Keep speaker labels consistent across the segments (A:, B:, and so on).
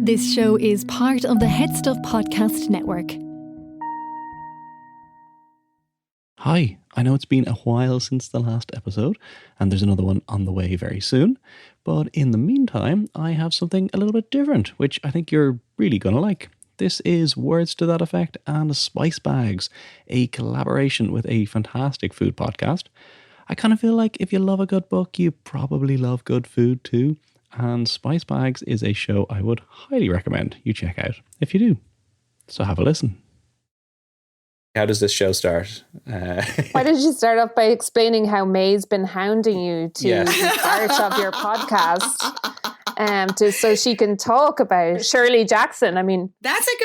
A: This show is part of the Head Stuff Podcast Network.
B: Hi, I know it's been a while since the last episode, and there's another one on the way very soon. But in the meantime, I have something a little bit different, which I think you're really going to like. This is Words to That Effect and Spice Bags, a collaboration with a fantastic food podcast. I kind of feel like if you love a good book, you probably love good food too. And Spice Bags is a show I would highly recommend you check out if you do. So have a listen. How does this show start?
C: Why did you start off by explaining how May's been hounding you to be part of your podcast, so she can talk about Shirley Jackson? I mean,
D: that's a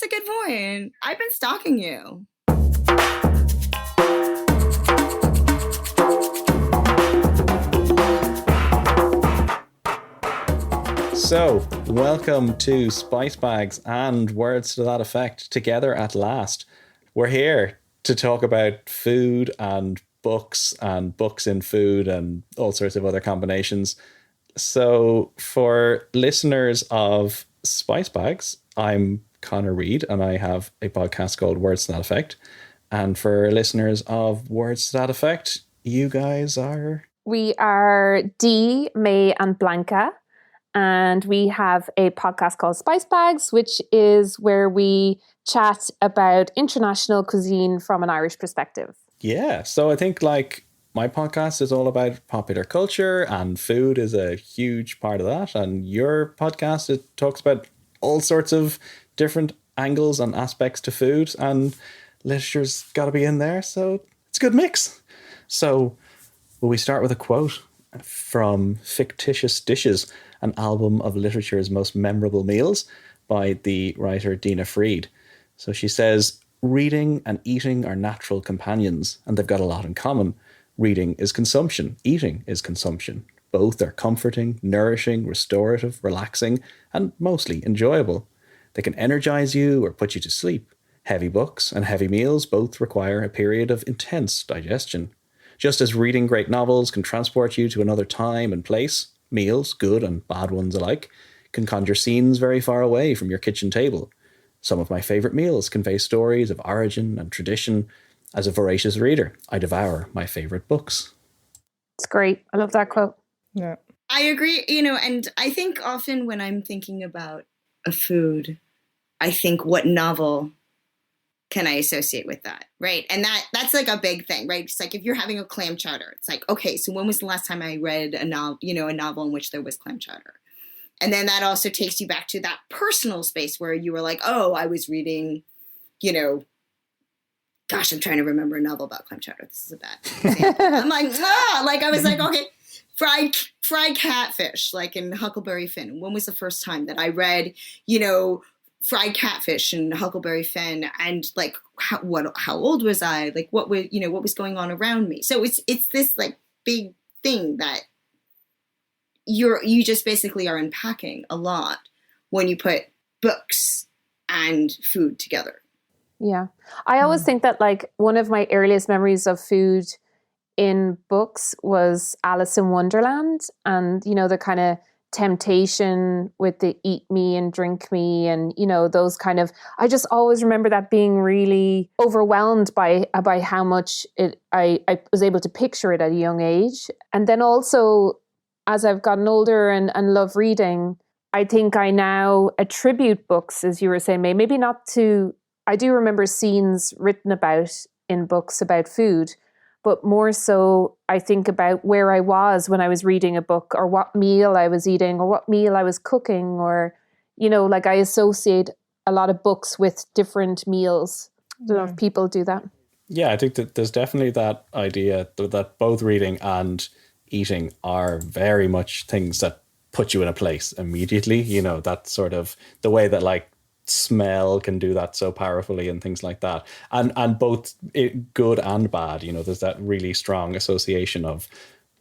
D: good point. I've been stalking you.
B: So, welcome to Spice Bags and Words to That Effect together at last. We're here to talk about food and books in food and all sorts of other combinations. So for listeners of Spice Bags, I'm Connor Reid and I have a podcast called Words to That Effect. And for listeners of Words to That Effect, you guys are...
C: We are Dee, May and Blanca. And we have a podcast called Spice Bags, which is where we chat about international cuisine from an Irish perspective.
B: Yeah, so I think like my podcast is all about popular culture and food is a huge part of that. And your podcast, it talks about all sorts of different angles and aspects to food, and literature's got to be in there. So it's a good mix. So will we start with a quote from Fictitious Dishes, an album of literature's most memorable meals by the writer Dina Fried. So she says, reading and eating are natural companions, and they've got a lot in common. Reading is consumption. Eating is consumption. Both are comforting, nourishing, restorative, relaxing, and mostly enjoyable. They can energize you or put you to sleep. Heavy books and heavy meals both require a period of intense digestion. Just as reading great novels can transport you to another time and place, meals, good and bad ones alike, can conjure scenes very far away from your kitchen table. Some of my favourite meals convey stories of origin and tradition. As a voracious reader, I devour my favourite books.
C: It's great. I love that quote.
D: Yeah. I agree, and I think often when I'm thinking about a food, I think what novel can I associate with that, right? And that's like a big thing, right? It's like if you're having a clam chowder, it's like, okay, so when was the last time I read a novel in which there was clam chowder? And then that also takes you back to that personal space where you were like, oh, I was reading, gosh, I'm trying to remember a novel about clam chowder. This is a bad example. I'm like, I was like, okay, fried catfish, like in Huckleberry Finn. When was the first time that I read, fried catfish and Huckleberry Finn, and like how old was I? Like what was going on around me? So it's this like big thing that you just basically are unpacking a lot when you put books and food together.
C: Yeah. I always think that like one of my earliest memories of food in books was Alice in Wonderland, and the kind of temptation with the eat me and drink me and those kind of, I just always remember that being really overwhelmed by how much I was able to picture it at a young age. And then also as I've gotten older and love reading, I think I now attribute books, as you were saying, maybe not to, I do remember scenes written about in books about food, but more so I think about where I was when I was reading a book, or what meal I was eating, or what meal I was cooking, or, like I associate a lot of books with different meals. I don't know if people do that.
B: Yeah, I think that there's definitely that idea that both reading and eating are very much things that put you in a place immediately. That sort of the way that like smell can do that so powerfully and things like that, and both good and bad. There's that really strong association of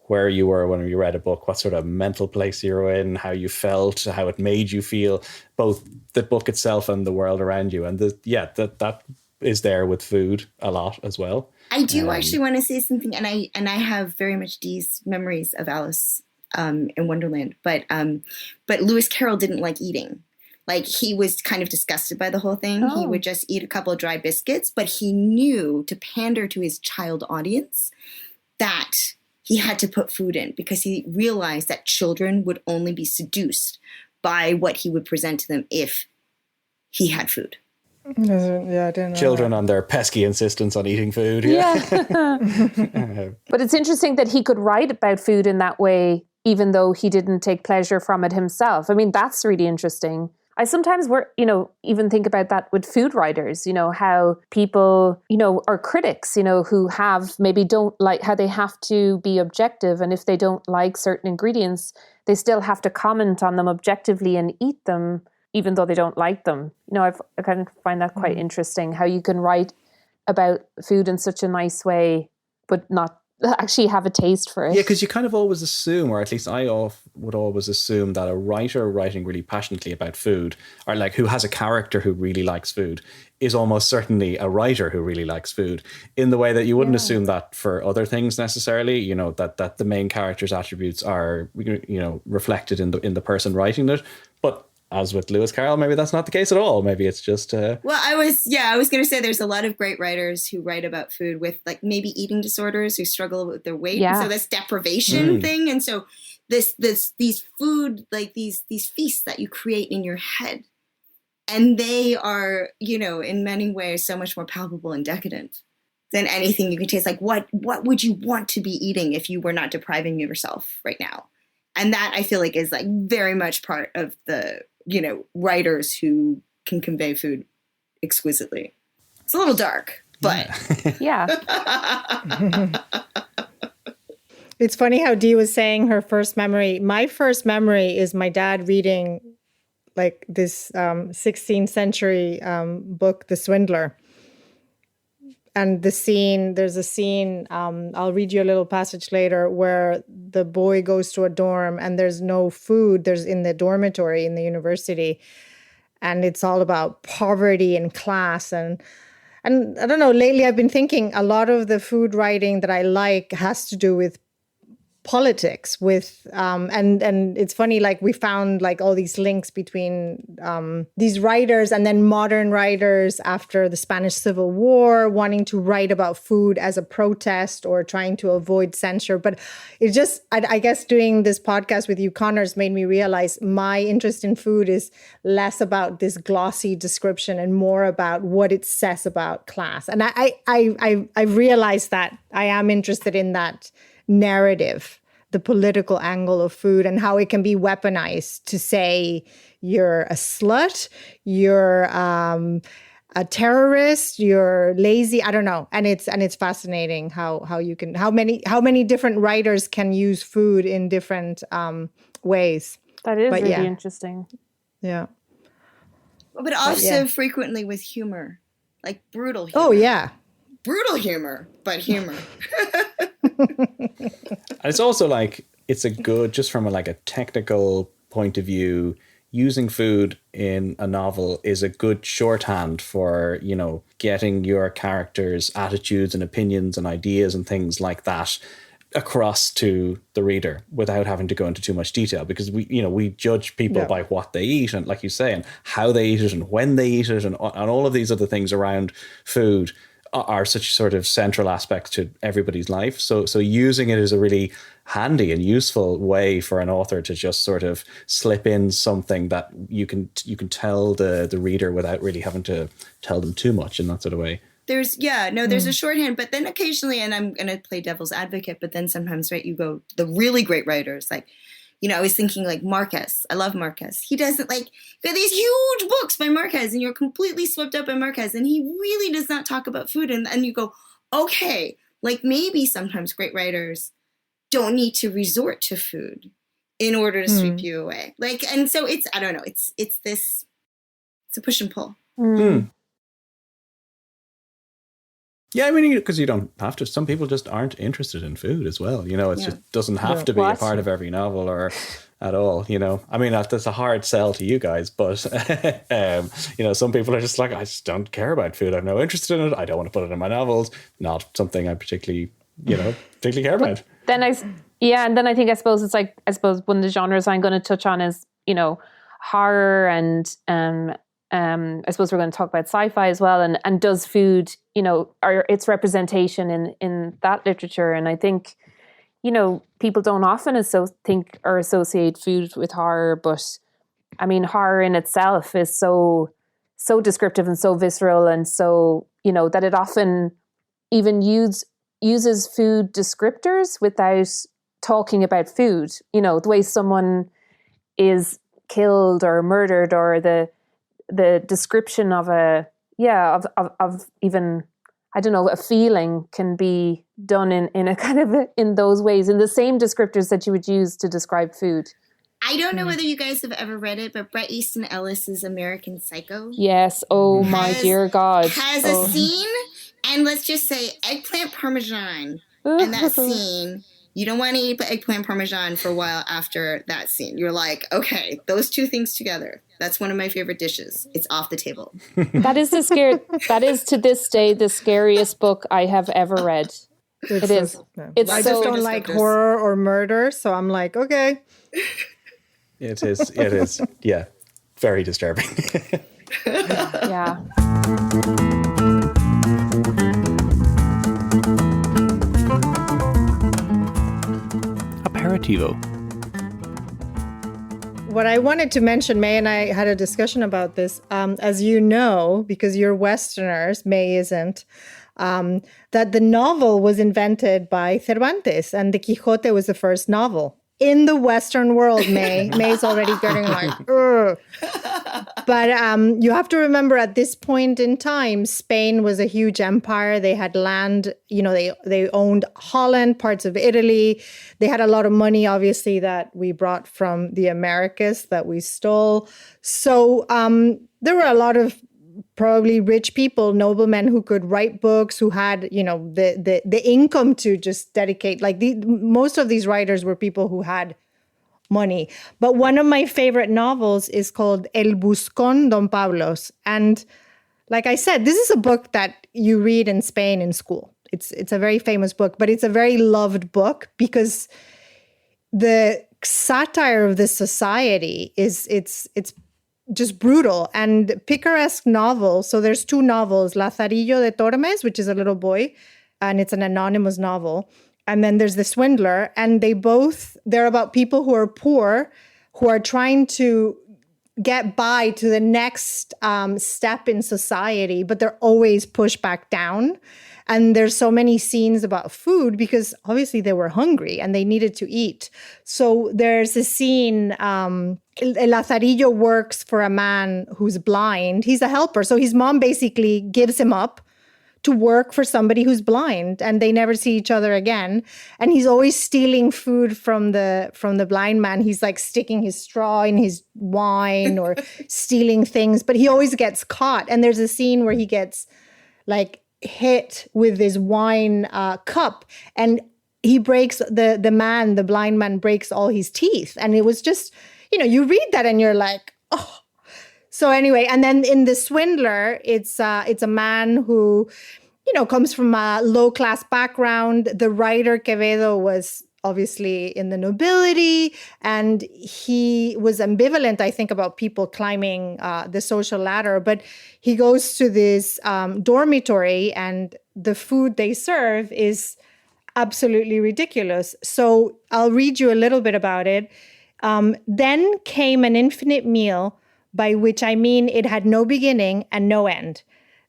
B: where you were when you read a book, what sort of mental place you were in, how you felt, how it made you feel, both the book itself and the world around you. And that is there with food a lot as well.
D: I do actually want to say something, and I have very much Dee's memories of Alice in Wonderland, but Lewis Carroll didn't like eating. Like, he was kind of disgusted by the whole thing.
C: Oh.
D: He would just eat a couple of dry biscuits, but he knew to pander to his child audience that he had to put food in, because he realized that children would only be seduced by what he would present to them if he had food.
E: Yeah, I didn't know
B: Children
E: that.
B: on their pesky insistence on eating food.
C: Yeah. But it's interesting that he could write about food in that way, even though he didn't take pleasure from it himself. I mean, that's really interesting. I sometimes even think about that with food writers, how people, are critics, who maybe don't like, how they have to be objective. And if they don't like certain ingredients, they still have to comment on them objectively and eat them, even though they don't like them. I kind of find that quite interesting, how you can write about food in such a nice way, but not actually have a taste for it.
B: Yeah, because you kind of always assume, or at least I would always assume, that a writer writing really passionately about food, or like who has a character who really likes food, is almost certainly a writer who really likes food, in the way that you wouldn't assume that for other things necessarily, that the main character's attributes are, reflected in the person writing it. But as with Lewis Carroll, maybe that's not the case at all. Maybe it's just...
D: Well, I was going to say there's a lot of great writers who write about food with like maybe eating disorders, who struggle with their weight.
C: Yeah.
D: So this deprivation thing. And so these food, like these feasts that you create in your head, and they are, in many ways so much more palpable and decadent than anything you can taste. Like what would you want to be eating if you were not depriving yourself right now? And that, I feel like, is like very much part of the, writers who can convey food exquisitely. It's a little dark, but
C: Yeah.
E: It's funny how Dee was saying her first memory. My first memory is my dad reading like this 16th century book, The Swindler. And there's a scene, I'll read you a little passage later, where the boy goes to a dorm and there's no food. There's in the dormitory in the university. And it's all about poverty and class. And I don't know, lately I've been thinking a lot of the food writing that I like has to do with politics, with and it's funny, like we found like all these links between these writers and then modern writers after the Spanish Civil War wanting to write about food as a protest or trying to avoid censure. But it just, I guess doing this podcast with you, Connor's made me realize my interest in food is less about this glossy description and more about what it says about class. And I realized that I am interested in that narrative, the political angle of food and how it can be weaponized to say you're a slut, you're a terrorist, you're lazy. I don't know. And it's fascinating how many different writers can use food in different ways.
C: That is really interesting.
E: Yeah.
D: But also frequently with humor, like brutal humor.
E: Oh, yeah.
D: Brutal humor, but humor.
B: And it's also like, it's a good, just from a technical point of view, using food in a novel is a good shorthand for, getting your characters' attitudes and opinions and ideas and things like that across to the reader without having to go into too much detail, because we judge people by what they eat, and like you say, and how they eat it and when they eat it, and all of these other things around food are such sort of central aspects to everybody's life. So using it is a really handy and useful way for an author to just sort of slip in something that you can tell the reader without really having to tell them too much in that sort of way.
D: There's a shorthand, but then occasionally, and I'm going to play devil's advocate, but then sometimes, right, you go, the really great writers, like, I was thinking like Marquez. I love Marquez. He doesn't got these huge books by Marquez, and you're completely swept up by Marquez, and he really does not talk about food. And you go, okay, like maybe sometimes great writers don't need to resort to food in order to sweep you away. Like, and so it's, I don't know, it's a push and pull.
B: Yeah, I mean, because you don't have to. Some people just aren't interested in food as well. It just doesn't have to be a part of every novel or at all. I mean, that's a hard sell to you guys, but some people are just like, I just don't care about food. I have no interest in it. I don't want to put it in my novels. Not something I particularly care about.
C: And then I suppose it's like, one of the genres I'm going to touch on is, horror and I suppose we're going to talk about sci-fi as well, and does food, or its representation in that literature. And I think, people don't often think or associate food with horror, but I mean, horror in itself is so descriptive and so visceral, and so, that it often even uses food descriptors without talking about food. The way someone is killed or murdered, or the description of even, I don't know, a feeling can be done in a kind of in those ways, in the same descriptors that you would use to describe food.
D: I don't know whether you guys have ever read it, but Bret Easton Ellis's American Psycho.
C: Yes. Oh my dear God.
D: Has a scene, and let's just say eggplant parmesan. And that scene, you don't want to eat eggplant parmesan for a while after that scene. You're like, okay, those two things together. That's one of my favorite dishes. It's off the table.
C: That is to this day the scariest book I have ever read. It is. It's
E: I just don't like horror or murder, so I'm like, okay.
B: It is. Yeah. Very disturbing.
C: Yeah.
F: Aperitivo.
E: What I wanted to mention, May and I had a discussion about this. As you know, because you're Westerners, May isn't, that the novel was invented by Cervantes, and the Quixote was the first novel. In the Western world, May's already getting like, ugh. But you have to remember, at this point in time, Spain was a huge empire. They had land, they owned Holland, parts of Italy. They had a lot of money, obviously, that we brought from the Americas that we stole. So there were a lot of probably rich people, noblemen who could write books, who had, the income to just dedicate. Like most of these writers were people who had money. But one of my favorite novels is called El Buscón Don Pablos. And like I said, this is a book that you read in Spain in school. It's a very famous book, but it's a very loved book because the satire of this society it's just brutal and picaresque novel. So there's two novels, Lazarillo de Tormes, which is a little boy, and it's an anonymous novel. And then there's The Swindler, and they're about people who are poor, who are trying to get by to the next step in society, but they're always pushed back down. And there's so many scenes about food because obviously they were hungry and they needed to eat. So there's a scene, Lazarillo works for a man who's blind. He's a helper. So his mom basically gives him up to work for somebody who's blind, and they never see each other again. And he's always stealing food from the blind man. He's like sticking his straw in his wine or stealing things, but he always gets caught. And there's a scene where he gets like hit with this wine cup, and he breaks the blind man breaks all his teeth. And it was just, you read that and you're like, oh. So anyway, and then in The Swindler, it's a man who, comes from a low-class background. The writer Quevedo was obviously in the nobility, and he was ambivalent, I think, about people climbing the social ladder. But he goes to this dormitory, and the food they serve is absolutely ridiculous. So I'll read you a little bit about it. Then came an infinite meal, by which I mean it had no beginning and no end.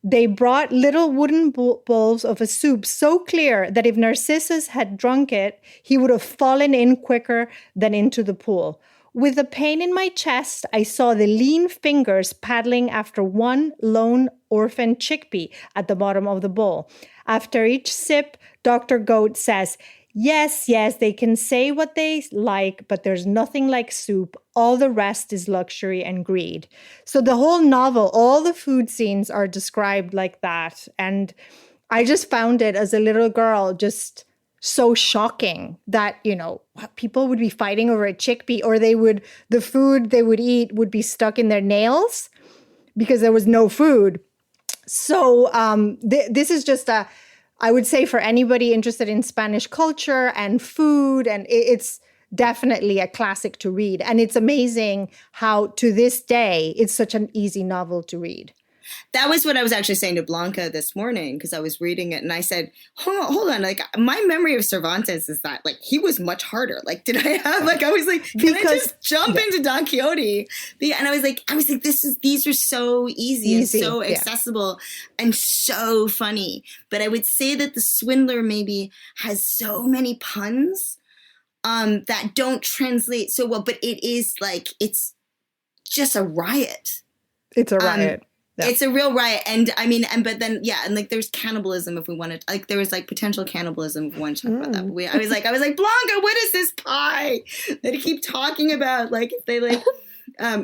E: They brought little wooden bowls of a soup so clear that if Narcissus had drunk it, he would have fallen in quicker than into the pool. With a pain in my chest, I saw the lean fingers paddling after one lone orphan chickpea at the bottom of the bowl. After each sip, Dr. Goat says, yes, they can say what they like, but there's nothing like soup. All the rest is luxury and greed. So the whole novel, all the food scenes are described like that. And I just found it as a little girl just so shocking that, people would be fighting over a chickpea, or the food they would eat would be stuck in their nails because there was no food. So this is just I would say for anybody interested in Spanish culture and food, and definitely a classic to read. And it's amazing how to this day, it's such an easy novel to read.
D: That was what I was actually saying to Blanca this morning, because I was reading it and I said, hold on. Like, my memory of Cervantes is that, like, he was much harder. Like, did I have, like, I was like, can I just jump into Don Quixote? And I was like, these are so easy and so accessible and so funny. But I would say that The Swindler maybe has so many puns that don't translate so well, but it is like, it's just a riot.
E: It's a riot.
D: Yeah. It's a real riot. And I mean, but then, and like there's cannibalism if we wanted, like there was like potential cannibalism if we wanted to talk about that. But I was like, Blanca, what is this pie that you keep talking about? Like if they like,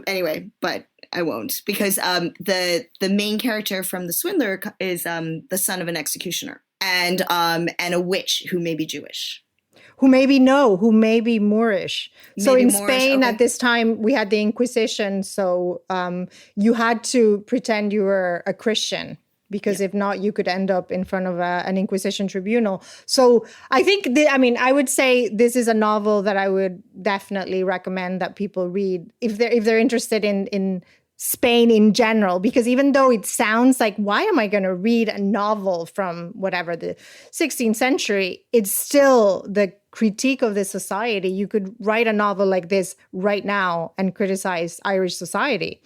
D: anyway, but I won't, because the main character from The Swindler is the son of an executioner and a witch who may be Jewish.
E: Who may be Moorish. So in Spain at this time, we had the Inquisition. So you had to pretend you were a Christian, because if not, you could end up in front of an Inquisition tribunal. So I think, I would say this is a novel that I would definitely recommend that people read if they're interested in Spain in general, because even though it sounds like, why am I going to read a novel from whatever the 16th century? It's still the critique of the society. You could write a novel like this right now and criticize Irish society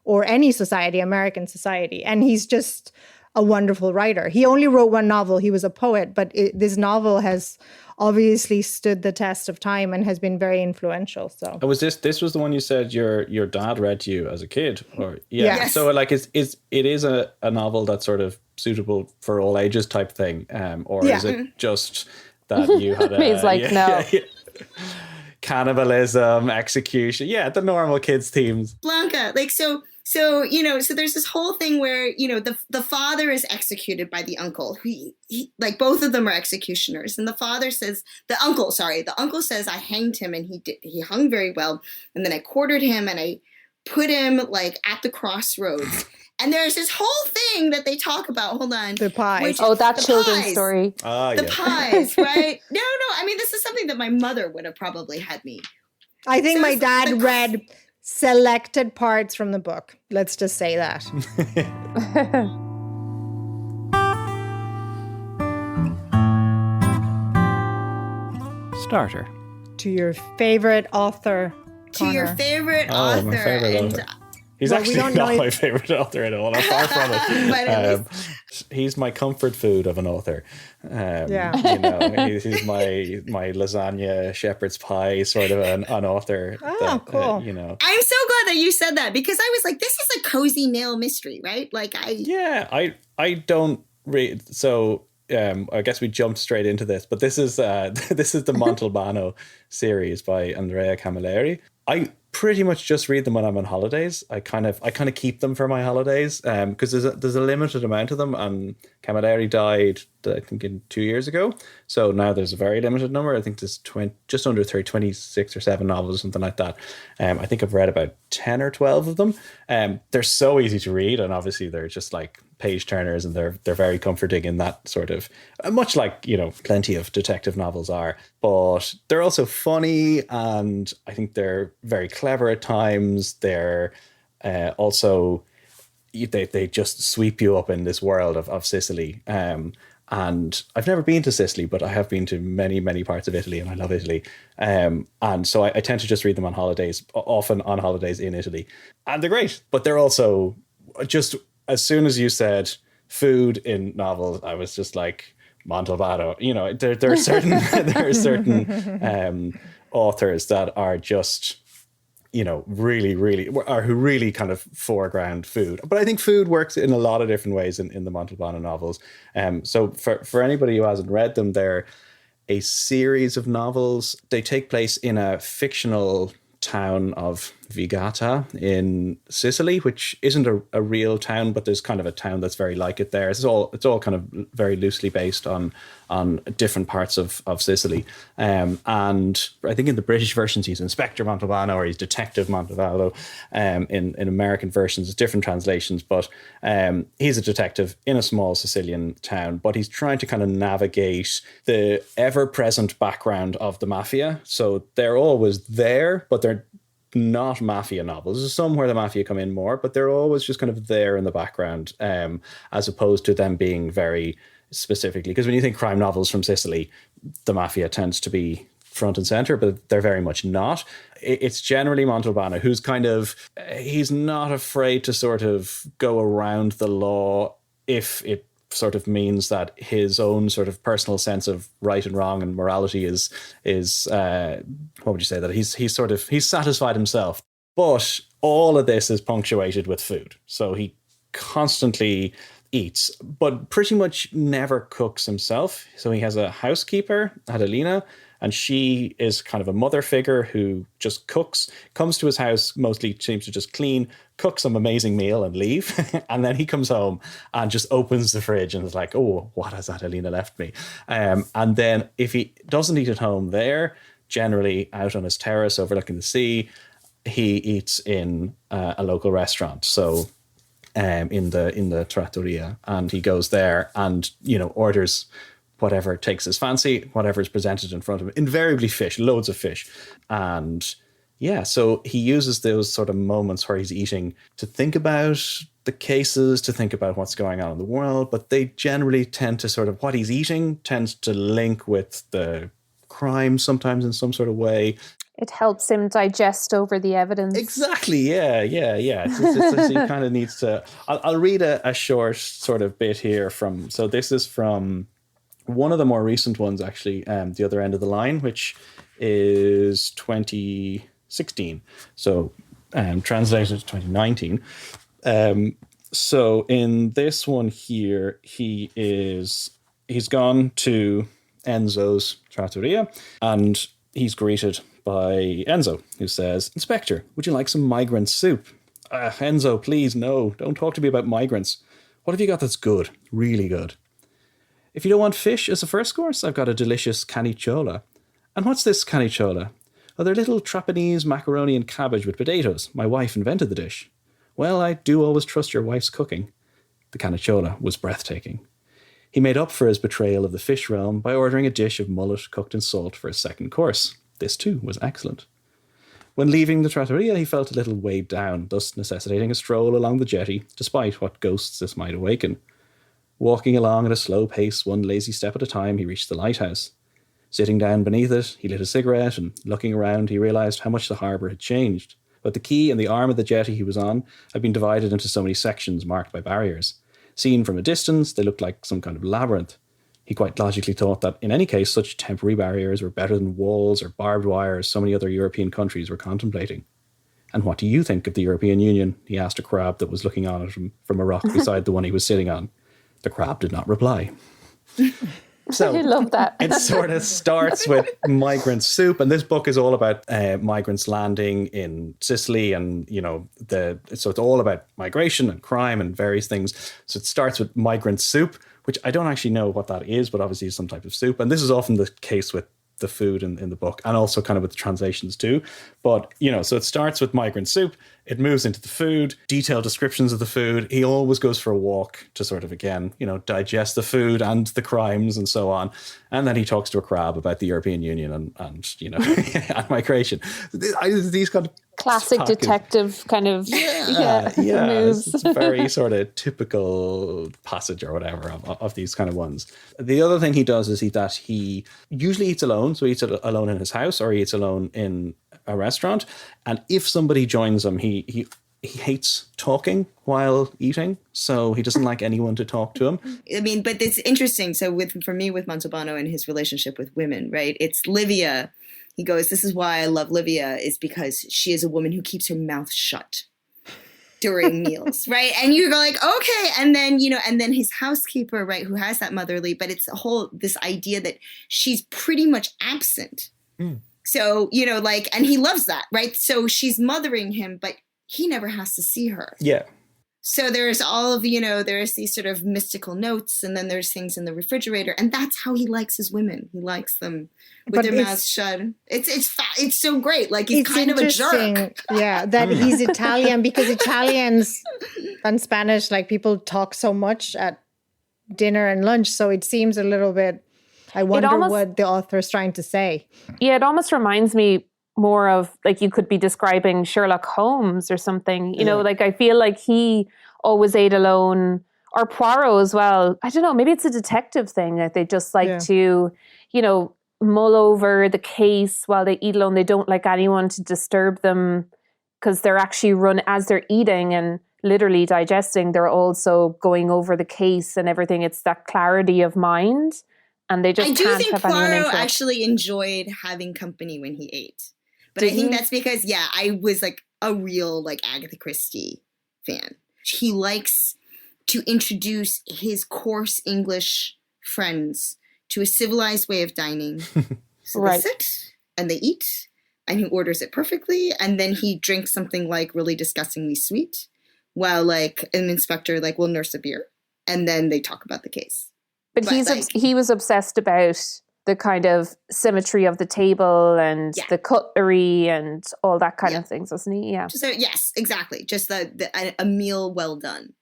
E: or any society, American society. And he's just a wonderful writer. He only wrote one novel. He was a poet, but this novel has obviously stood the test of time and has been very influential. So
B: was this was the one you said your dad read to you as a kid, or
D: Yes.
B: So like it is a novel that's sort of suitable for all ages type thing, or is it just that you had
C: He's like, no.
B: Cannibalism, execution, the normal kids themes.
D: Blanca, like so there's this whole thing where, the father is executed by the uncle. He like both of them are executioners. And the uncle says, I hanged him and he hung very well. And then I quartered him and I put him like at the crossroads. And there's this whole thing that they talk about. Hold on.
E: The pies.
C: That children's story.
D: The pies, right? No. I mean, this is something that my mother would have probably had me.
E: I think my dad read selected parts from the book. Let's just say that.
B: Starter.
E: To your favorite author,
D: To your
E: Connor.
D: favorite author.
B: My favorite author. He's actually not my favorite author at all. I'm far from it. He's my comfort food of an author. He's my lasagna, shepherd's pie sort of an author.
E: Oh, cool.
D: I'm so glad that you said that, because I was like, this is a cozy male mystery, right? Like
B: I don't read. So I guess we jumped straight into this, but this is the Montalbano series by Andrea Camilleri. I pretty much just read them when I'm on holidays. I kind of keep them for my holidays because there's a limited amount of them, and Camilleri died I think in 2 years ago, so now there's a very limited number. I think there's just under 26 or 7 novels or something like that. I think I've read about 10 or 12 of them. They're so easy to read, and obviously they're just like page turners, and they're very comforting in that sort of, much like plenty of detective novels are, but they're also funny, and I think they're very clever at times. They're also they just sweep you up in this world of Sicily. And I've never been to Sicily, but I have been to many, many parts of Italy, and I love Italy. And so I tend to just read them on holidays, often on holidays in Italy. And they're great, but they're also just, as soon as you said food in novels, I was just like, Montalbano. There are certain authors that are just, really, really, who really kind of foreground food. But I think food works in a lot of different ways in the Montalbano novels. So for anybody who hasn't read them, they're a series of novels. They take place in a fictional town of Vigata in Sicily, which isn't a real town, but there's kind of a town that's very like it there. It's all kind of very loosely based on different parts of Sicily. And I think in the British versions, he's Inspector Montalbano or he's Detective Montalbano. In American versions, it's different translations, but he's a detective in a small Sicilian town, but he's trying to kind of navigate the ever-present background of the mafia. So they're always there, but they're not mafia novels. There's some where the mafia come in more, but they're always just kind of there in the background, as opposed to them being very specifically, because when you think crime novels from Sicily, the mafia tends to be front and center, but they're very much not. It's generally Montalbano who's kind of, he's not afraid to sort of go around the law if it sort of means that his own sort of personal sense of right and wrong and morality is what would you say, that he's satisfied himself. But all of this is punctuated with food. So he constantly eats, but pretty much never cooks himself. So he has a housekeeper, Adelina, and she is kind of a mother figure who just cooks, comes to his house, mostly seems to just clean, cook some amazing meal and leave. And then he comes home and just opens the fridge and is like, oh, what has Adelina left me? And then if he doesn't eat at home there, generally out on his terrace overlooking the sea, he eats in a local restaurant. So in the trattoria, and he goes there and, orders whatever takes his fancy, whatever is presented in front of him. Invariably fish, loads of fish. And yeah, so he uses those sort of moments where he's eating to think about the cases, to think about what's going on in the world, but they generally tend to sort of, what he's eating tends to link with the crime sometimes in some sort of way.
C: It helps him digest over the evidence.
B: Exactly. Yeah. It's he kind of needs to. I'll read a short sort of bit here so this is from one of the more recent ones, actually, The Other End of the Line, which is 2016. So translated to 2019. So in this one here, he's gone to Enzo's trattoria and he's greeted by Enzo, who says, "Inspector, would you like some migrant soup?" "Enzo, please, no, don't talk to me about migrants. What have you got that's good, really good?" "If you don't want fish as a first course, I've got a delicious canicciola." "And what's this canicciola?" "Oh, they're little Trapanese macaroni and cabbage with potatoes. My wife invented the dish." "Well, I do always trust your wife's cooking." The canicciola was breathtaking. He made up for his betrayal of the fish realm by ordering a dish of mullet cooked in salt for his second course. This too was excellent. When leaving the trattoria, he felt a little weighed down, thus necessitating a stroll along the jetty, despite what ghosts this might awaken. Walking along at a slow pace, one lazy step at a time, he reached the lighthouse. Sitting down beneath it, he lit a cigarette, and looking around, he realised how much the harbour had changed. But the quay and the arm of the jetty he was on had been divided into so many sections marked by barriers. Seen from a distance, they looked like some kind of labyrinth. He quite logically thought that, in any case, such temporary barriers were better than walls or barbed wire as so many other European countries were contemplating. "And what do you think of the European Union?" he asked a crab that was looking on at him from a rock beside the one he was sitting on. The crab did not reply. So
C: I love that.
B: It sort of starts with migrant soup, and this book is all about migrants landing in Sicily, and so it's all about migration and crime and various things. So it starts with migrant soup, which I don't actually know what that is, but obviously it's some type of soup. And this is often the case with the food in the book, and also kind of with the translations too. But, so it starts with migrant soup, it moves into the food, detailed descriptions of the food. He always goes for a walk to sort of, again, digest the food and the crimes and so on. And then he talks to a crab about the European Union and and migration. These kind of
C: classic detective kind of moves.
B: It's very sort of typical passage or whatever of these kind of ones. The other thing he does is that he usually eats alone. So he eats alone in his house or he eats alone in a restaurant. And if somebody joins him, he hates talking while eating. So he doesn't like anyone to talk to him.
D: I mean, but it's interesting. So for me, with Montalbano and his relationship with women, right? It's Livia. He goes, "This is why I love Livia, is because she is a woman who keeps her mouth shut during meals," right? And you go like, okay. And then, and then his housekeeper, right, who has that motherly, but it's this idea that she's pretty much absent So, like, and he loves that, right? So she's mothering him, but he never has to see her.
B: Yeah.
D: So there's all of, there's these sort of mystical notes, and then there's things in the refrigerator, and that's how he likes his women. He likes them with their mouths shut. It's so great. Like, he's kind of a jerk.
E: Yeah, that he's Italian, because Italians and Spanish, like, people talk so much at dinner and lunch, so it seems a little bit, I wonder what the author is trying to say.
C: Yeah, it almost reminds me more of, like, you could be describing Sherlock Holmes or something, like, I feel like he always ate alone, or Poirot as well. I don't know, maybe it's a detective thing that they just like to, mull over the case while they eat alone. They don't like anyone to disturb them, because they're actually as they're eating and literally digesting, they're also going over the case and everything. It's that clarity of mind, and they just can't have anyone interrupt.
D: Poirot actually enjoyed having company when he ate. But I think that's because, I was like a real like Agatha Christie fan. He likes to introduce his coarse English friends to a civilized way of dining. So they sit and they eat, and he orders it perfectly, and then he drinks something like really disgustingly sweet, while like an inspector like will nurse a beer, and then they talk about the case.
C: But he was obsessed about the kind of symmetry of the table and the cutlery and all that kind of things, wasn't he? Yeah.
D: Yes, exactly. Just a meal well done.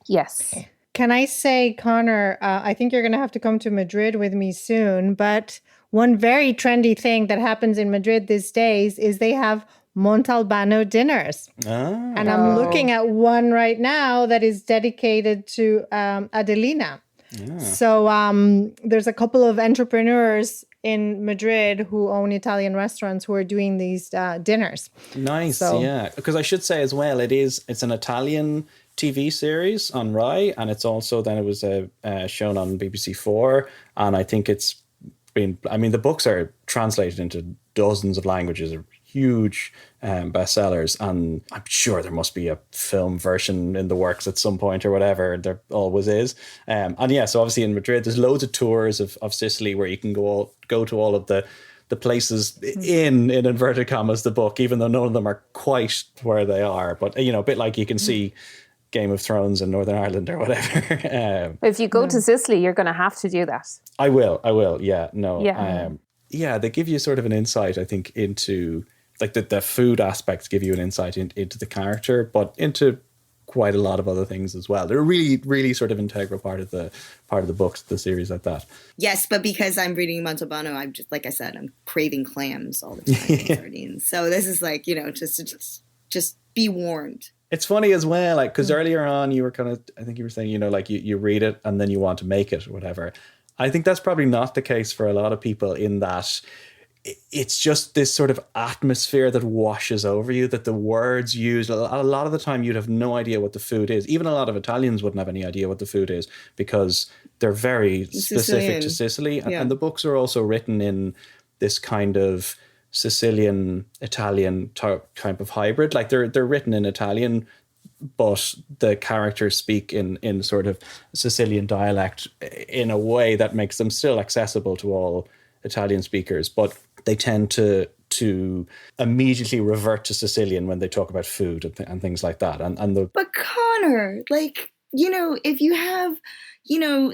C: Yes.
E: Can I say, Connor, I think you're going to have to come to Madrid with me soon, but one very trendy thing that happens in Madrid these days is they have Montalbano dinners. And I'm looking at one right now that is dedicated to Adelina. Yeah. So there's a couple of entrepreneurs in Madrid who own Italian restaurants who are doing these dinners.
B: Nice, yeah. Because I should say as well, it's an Italian TV series on Rai, and it's also then it was shown on BBC4, and I think it's been. I mean, the books are translated into dozens of languages. Huge bestsellers, and I'm sure there must be a film version in the works at some point or whatever. There always is, and so obviously in Madrid there's loads of tours of Sicily where you can go to all of the places in inverted commas the book, even though none of them are quite where they are, but a bit like you can see Game of Thrones in Northern Ireland or whatever.
C: If you go to Sicily, you're going to have to do that.
B: I will. Yeah, no. Yeah. They give you sort of an insight, I think, into like the food aspects give you an insight into the character, but into quite a lot of other things as well. They're really, really sort of integral part of the books, the series like that.
D: Yes, but because I'm reading Montalbano, I'm just, like I said, I'm craving clams all the time and sardines. So this is like, just be warned.
B: It's funny as well, like, because earlier on you were kind of, I think you were saying, like you read it and then you want to make it or whatever. I think that's probably not the case for a lot of people, in that it's just this sort of atmosphere that washes over you, that the words used, a lot of the time you'd have no idea what the food is. Even a lot of Italians wouldn't have any idea what the food is, because they're very specific to Sicily. And the books are also written in this kind of Sicilian Italian type of hybrid. Like they're written in Italian, but the characters speak in sort of Sicilian dialect in a way that makes them still accessible to all Italian speakers, but they tend to immediately revert to Sicilian when they talk about food and things like that.
D: But Connor, like, if you have,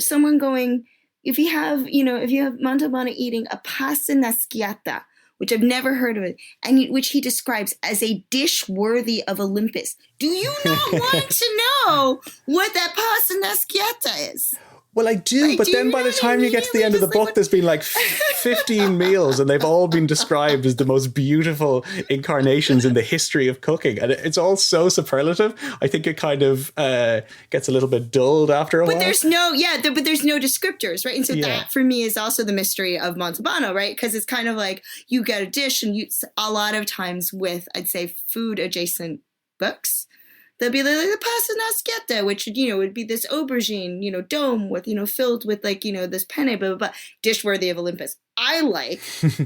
D: someone going, if you have Montalbano eating a pasta nasciata, which I've never heard of it, and which he describes as a dish worthy of Olympus. Do you not want to know what that pasta nasciata is?
B: Well, I do, but then by the time you get to the end of the book, there's been like 15 meals, and they've all been described as the most beautiful incarnations in the history of cooking. And it's all so superlative. I think it kind of gets a little bit dulled after a while.
D: But there's no descriptors, right? And so that for me is also the mystery of Montalbano, right? Because it's kind of like you get a dish, and a lot of times with, I'd say, food adjacent books, there'll be like the pasta nasciata, which, would be this aubergine, dome with, filled with like, this penne, blah, blah, blah, dish worthy of Olympus. I like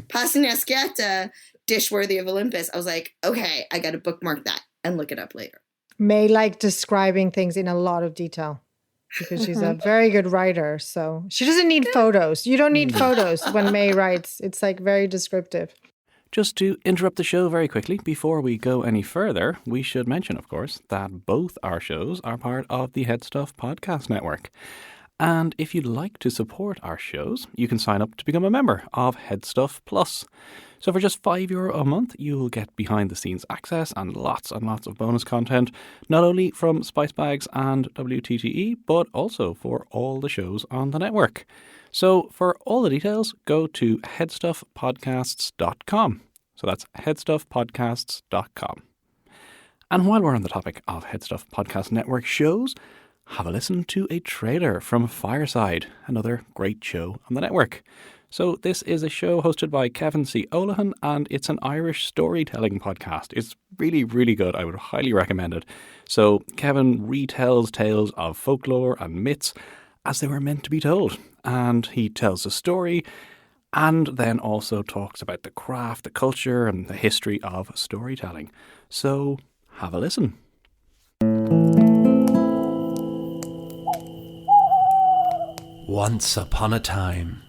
D: pasta nasciata, dish worthy of Olympus. I was like, okay, I got to bookmark that and look it up later.
E: May like describing things in a lot of detail because she's a very good writer. So she doesn't need photos. You don't need photos when May writes. It's like very descriptive.
F: Just to interrupt the show very quickly, before we go any further, we should mention, of course, that both our shows are part of the Head Stuff Podcast Network. And if you'd like to support our shows, you can sign up to become a member of Head Stuff Plus. So for just €5 a month, you'll get behind-the-scenes access and lots of bonus content, not only from Spice Bags and WTTE, but also for all the shows on the network. So for all the details, go to headstuffpodcasts.com. So that's headstuffpodcasts.com. And while we're on the topic of Head Stuff Podcast Network shows, have a listen to a trailer from Fireside, another great show on the network. So this is a show hosted by Kevin C. O'Lahan, and it's an Irish storytelling podcast. It's really, really good. I would highly recommend it. So Kevin retells tales of folklore and myths as they were meant to be told. And he tells a story and then also talks about the craft, the culture, and the history of storytelling. So have a listen.
G: Once upon a time.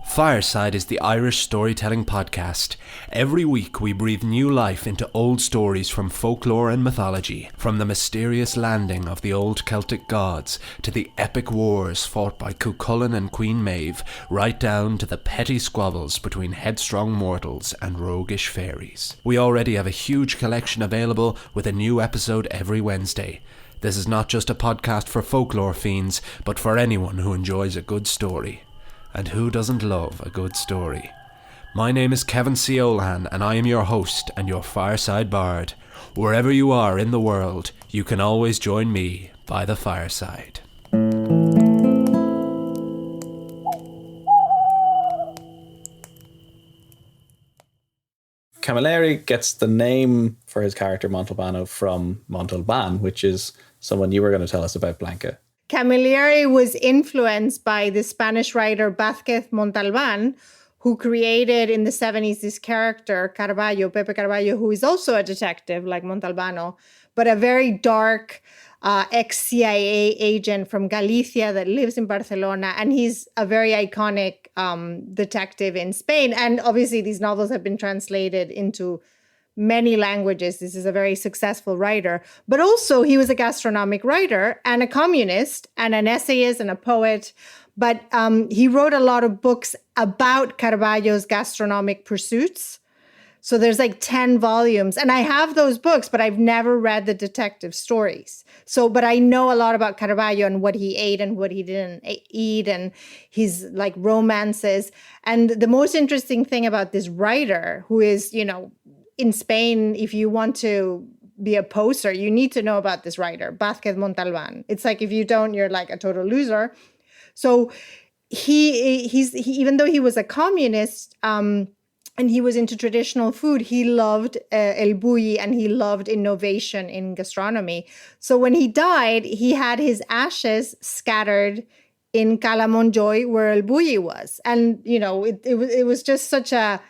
G: Fireside is the Irish storytelling podcast. Every week we breathe new life into old stories from folklore and mythology, from the mysterious landing of the old Celtic gods to the epic wars fought by Cuchulainn and Queen Maeve, right down to the petty squabbles between headstrong mortals and roguish fairies. We already have a huge collection available with a new episode every Wednesday. This is not just a podcast for folklore fiends, but for anyone who enjoys a good story. And who doesn't love a good story? My name is Kevin C. O'Lahan, and I am your host and your fireside bard. Wherever you are in the world, you can always join me by the fireside.
B: Camilleri gets the name for his character Montalbano from Montalban, which is someone you were going to tell us about, Blanca.
E: Camilleri was influenced by the Spanish writer Vázquez Montalbán, who created in the 70s this character, Carballo, Pepe Carballo, who is also a detective like Montalbano, but a very dark ex-CIA agent from Galicia that lives in Barcelona. And he's a very iconic detective in Spain. And obviously these novels have been translated into many languages. This is a very successful writer, but also he was a gastronomic writer and a communist and an essayist and a poet. But he wrote a lot of books about Carballo's gastronomic pursuits. So there's like 10 volumes, and I have those books, but I've never read the detective stories. So, but I know a lot about Carballo and what he ate and what he didn't eat and his like romances. And the most interesting thing about this writer, who is, you know, in Spain, if you want to be a poser, you need to know about this writer, Vázquez Montalbán. It's like, if you don't, you're like a total loser. So he even though he was a communist, and he was into traditional food, he loved El Bulli and he loved innovation in gastronomy. So when he died, he had his ashes scattered in Cala Montjuïc, where El Bulli was. And, you know, it was just such a...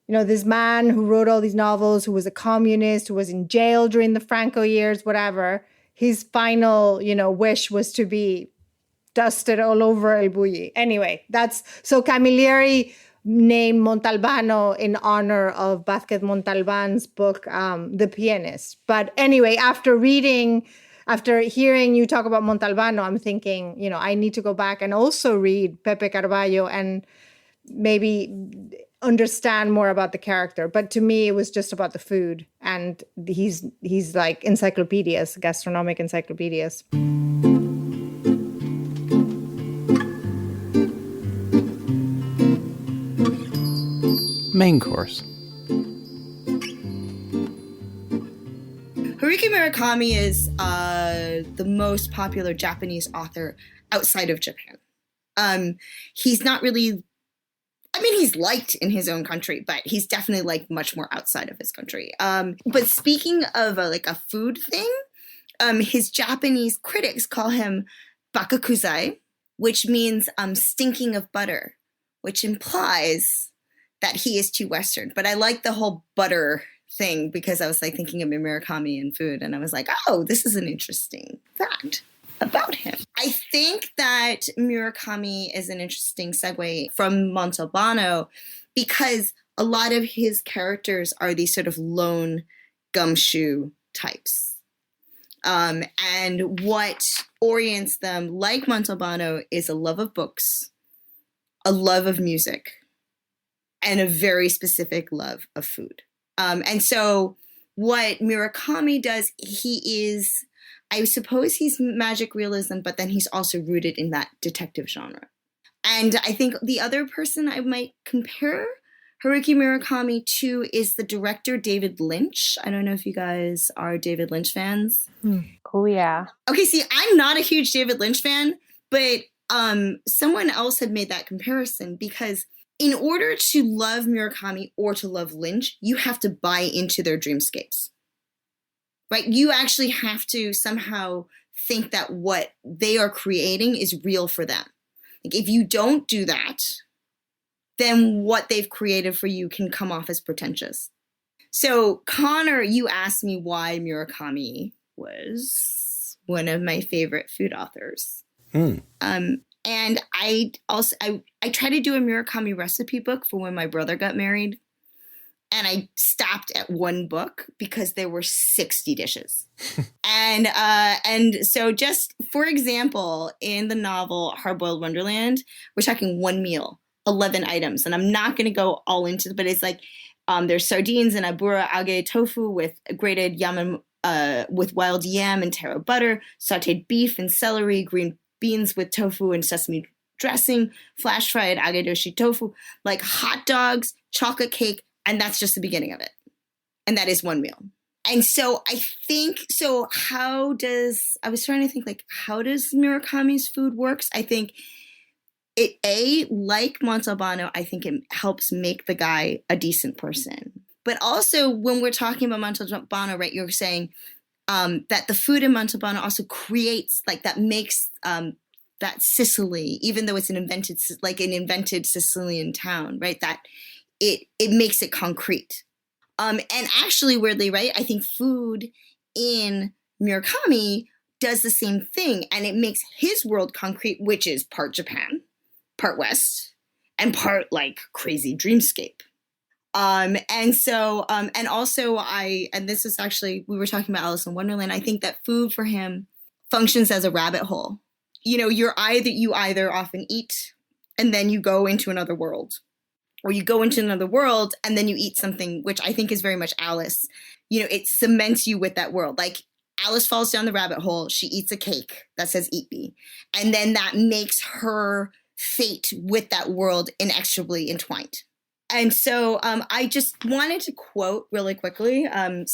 E: You know, this man who wrote all these novels, who was a communist, who was in jail during the Franco years, whatever, his final, you know, wish was to be dusted all over El Bulli. Anyway, so Camilleri named Montalbano in honor of Vázquez Montalbán's book, The Pianist. But anyway, after hearing you talk about Montalbano, I'm thinking, you know, I need to go back and also read Pepe Carballo and maybe understand more about the character. But to me, it was just about the food, and he's like encyclopedias, gastronomic encyclopedias.
F: Main course.
D: Haruki Murakami is the most popular Japanese author outside of Japan. He's not really, I mean, he's liked in his own country, but he's definitely liked much more outside of his country. But speaking of a food thing, his Japanese critics call him bakakuzai, which means stinking of butter, which implies that he is too Western. But I like the whole butter thing because I was like thinking of Murakami and food, and I was like, oh, this is an interesting fact about him. I think that Murakami is an interesting segue from Montalbano because a lot of his characters are these sort of lone gumshoe types. And what orients them, like Montalbano, is a love of books, a love of music, and a very specific love of food. And so what Murakami does, I suppose he's magic realism, but then he's also rooted in that detective genre. And I think the other person I might compare Haruki Murakami to is the director David Lynch. I don't know if you guys are David Lynch fans.
C: Oh, yeah.
D: Okay, see, I'm not a huge David Lynch fan, but someone else had made that comparison, because in order to love Murakami or to love Lynch, you have to buy into their dreamscapes, right? You actually have to somehow think that what they are creating is real for them. Like, if you don't do that, then what they've created for you can come off as pretentious. So, Connor, you asked me why Murakami was one of my favorite food authors. And I tried to do a Murakami recipe book for when my brother got married. And I stopped at one book because there were 60 dishes. and so just for example, in the novel Hard-Boiled Wonderland, we're talking one meal, 11 items. And I'm not going to go all into it, but it's like there's sardines and abura age tofu with grated with wild yam and taro butter, sauteed beef and celery, green beans with tofu and sesame dressing, flash fried agedoshi tofu, like hot dogs, chocolate cake, and that's just the beginning of it. And that is one meal. And so I was trying to think, like, how does Murakami's food works? I think like Montalbano, I think it helps make the guy a decent person. But also when we're talking about Montalbano, right, you're saying that the food in Montalbano also creates, like, that makes that Sicily, even though it's an invented Sicilian town, right, that it makes it concrete. And actually, weirdly, right, I think food in Murakami does the same thing, and it makes his world concrete, which is part Japan, part West, and part, like, crazy dreamscape. And so, and also and this is actually, we were talking about Alice in Wonderland, I think that food for him functions as a rabbit hole. You know, you either often eat and then you go into another world, or you go into another world and then you eat something, which I think is very much Alice. You know, it cements you with that world. Like, Alice falls down the rabbit hole. She eats a cake that says "Eat Me," and then that makes her fate with that world inextricably entwined. And so I just wanted to quote really quickly. And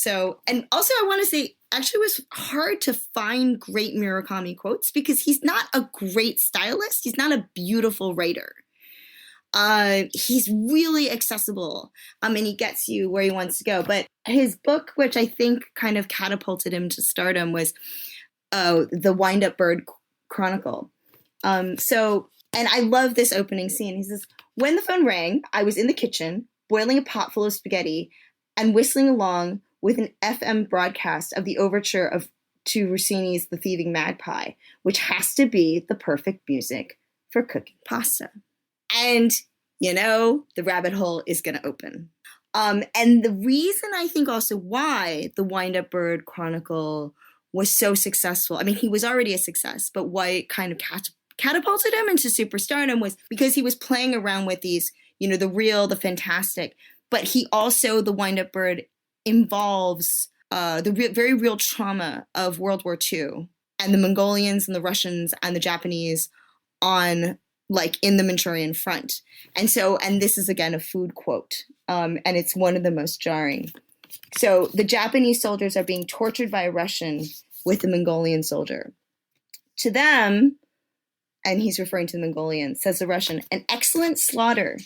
D: also I want to say, actually, it was hard to find great Murakami quotes because he's not a great stylist. He's not a beautiful writer. He's really accessible, and he gets you where he wants to go. But his book, which I think kind of catapulted him to stardom, was The Wind-Up Bird Chronicle. And I love this opening scene. He says, "When the phone rang, I was in the kitchen, boiling a pot full of spaghetti and whistling along with an FM broadcast of the overture to Rossini's The Thieving Magpie, which has to be the perfect music for cooking pasta." And, you know, the rabbit hole is going to open. And the reason I think also why the Wind-Up Bird Chronicle was so successful, I mean, he was already a success, but why it kind of catapulted him into superstardom was because he was playing around with these, you know, the real, the fantastic, but he also, the Wind-Up Bird involves very real trauma of World War II and the Mongolians and the Russians and the Japanese on, like, in the Manchurian front. And this is again a food quote, and it's one of the most jarring. So the Japanese soldiers are being tortured by a Russian with the Mongolian soldier. To them, and he's referring to the Mongolians, says the Russian, "An excellent slaughter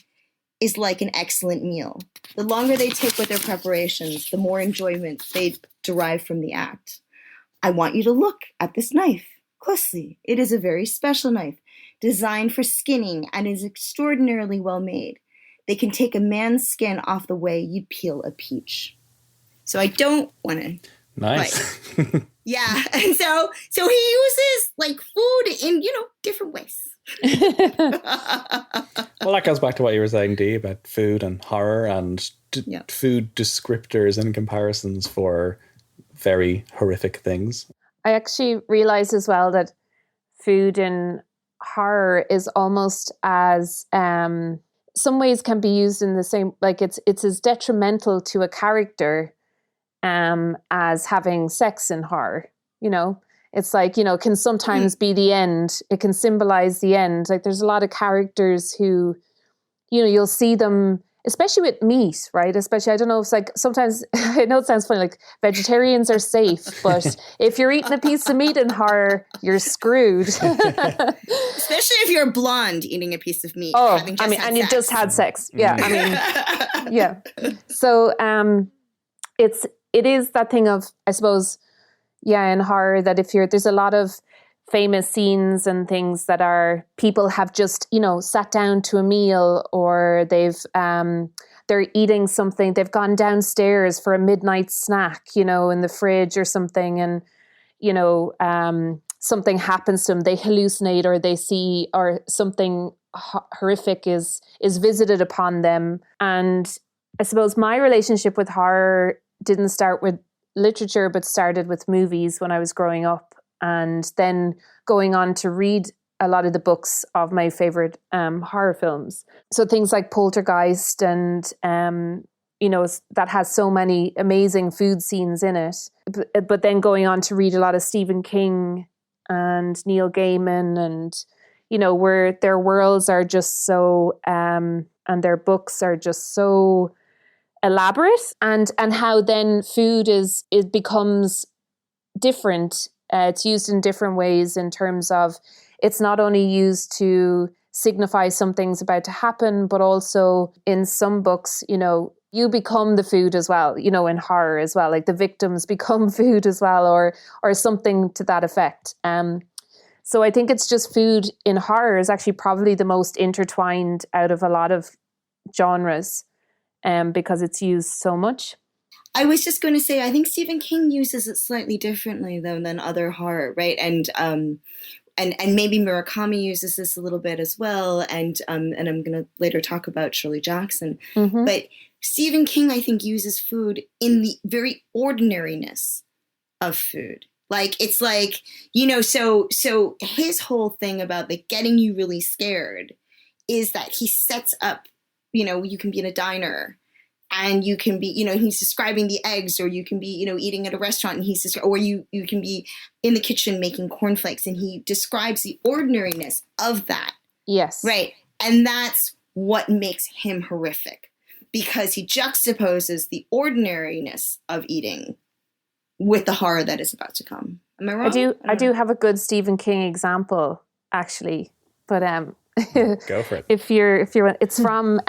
D: is like an excellent meal. The longer they take with their preparations, the more enjoyment they derive from the act. I want you to look at this knife closely. It is a very special knife, designed for skinning, and is extraordinarily well made. They can take a man's skin off the way you'd peel a peach." So I don't want to...
B: Nice.
D: Yeah. And so he uses like food in, different ways.
B: Well, that goes back to what you were saying, Dee, about food and horror and food descriptors and comparisons for very horrific things.
C: I actually realized as well that food in horror is almost as some ways can be used in the same, like it's as detrimental to a character as having sex in horror. It's like, can sometimes be the end. It can symbolize the end. Like there's a lot of characters who, you'll see them, especially with meat, right? Especially, I don't know, it's like sometimes, I know it sounds funny, like vegetarians are safe, but if you're eating a piece of meat in horror, you're screwed.
D: Especially if you're blonde eating a piece of meat.
C: Oh, and you just had sex. Yeah, yeah. So it is that thing of, I suppose, in horror that there's a lot of famous scenes and things that are people have just, sat down to a meal, or they're eating something, they've gone downstairs for a midnight snack, in the fridge or something, and, something happens to them, they hallucinate or they see, or something horrific is visited upon them. And I suppose my relationship with horror didn't start with literature, but started with movies when I was growing up, and then going on to read a lot of the books of my favorite horror films. So things like Poltergeist and, that has so many amazing food scenes in it. But then going on to read a lot of Stephen King and Neil Gaiman, and, where their worlds are just so, and their books are just so elaborate, and how then food it becomes different. It's used in different ways in terms of it's not only used to signify something's about to happen, but also in some books, you become the food as well, in horror as well, like the victims become food as well, or something to that effect. So I think it's just food in horror is actually probably the most intertwined out of a lot of genres. Because it's used so much.
D: I was just going to say, I think Stephen King uses it slightly differently though than other horror, right? And maybe Murakami uses this a little bit as well. And I'm going to later talk about Shirley Jackson. Mm-hmm. But Stephen King, I think, uses food in the very ordinariness of food. Like, it's like, so his whole thing about the getting you really scared is that he sets up, you can be in a diner and you can be, he's describing the eggs, or you can be, eating at a restaurant and or you can be in the kitchen making cornflakes, and he describes the ordinariness of that.
C: Yes.
D: Right. And that's what makes him horrific, because he juxtaposes the ordinariness of eating with the horror that is about to come. Am I wrong?
C: I do have a good Stephen King example, actually, but
B: go for it.
C: If you're, it's from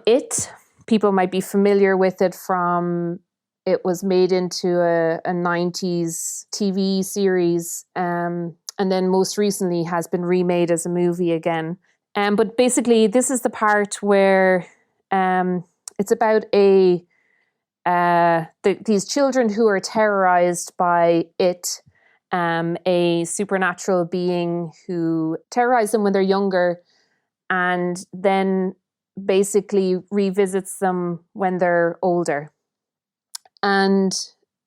C: It. People might be familiar with it from. It was made into a 90s TV series, and then most recently has been remade as a movie again. But basically, this is the part where it's about these children who are terrorized by It. A supernatural being who terrorizes them when they're younger, and then basically revisits them when they're older. And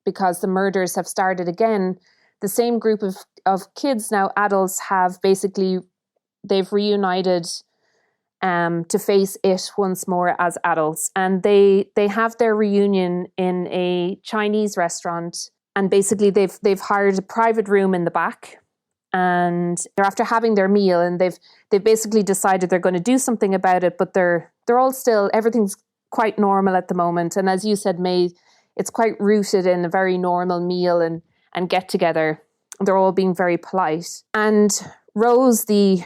C: because the murders have started again, the same group of kids, now adults, they've reunited to face It once more as adults. And they have their reunion in a Chinese restaurant. And basically they've hired a private room in the back, and they're after having their meal, and they've basically decided they're going to do something about it, but they're all still, everything's quite normal at the moment. And as you said, May, it's quite rooted in a very normal meal and get together. They're all being very polite. And Rose, the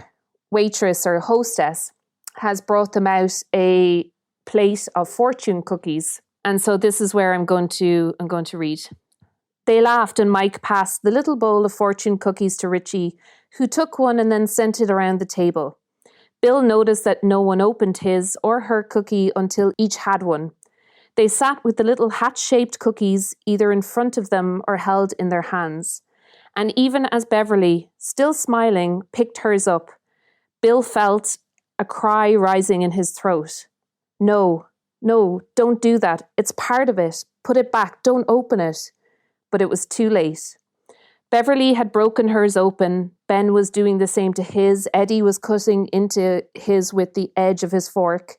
C: waitress or hostess, has brought them out a plate of fortune cookies. And so this is where I'm going to read. They laughed, and Mike passed the little bowl of fortune cookies to Richie, who took one and then sent it around the table. Bill noticed that no one opened his or her cookie until each had one. They sat with the little hat-shaped cookies either in front of them or held in their hands. And even as Beverly, still smiling, picked hers up, Bill felt a cry rising in his throat. No, don't do that. It's part of it. Put it back. Don't open it. But it was too late. Beverly had broken hers open. Ben was doing the same to his. Eddie was cutting into his with the edge of his fork.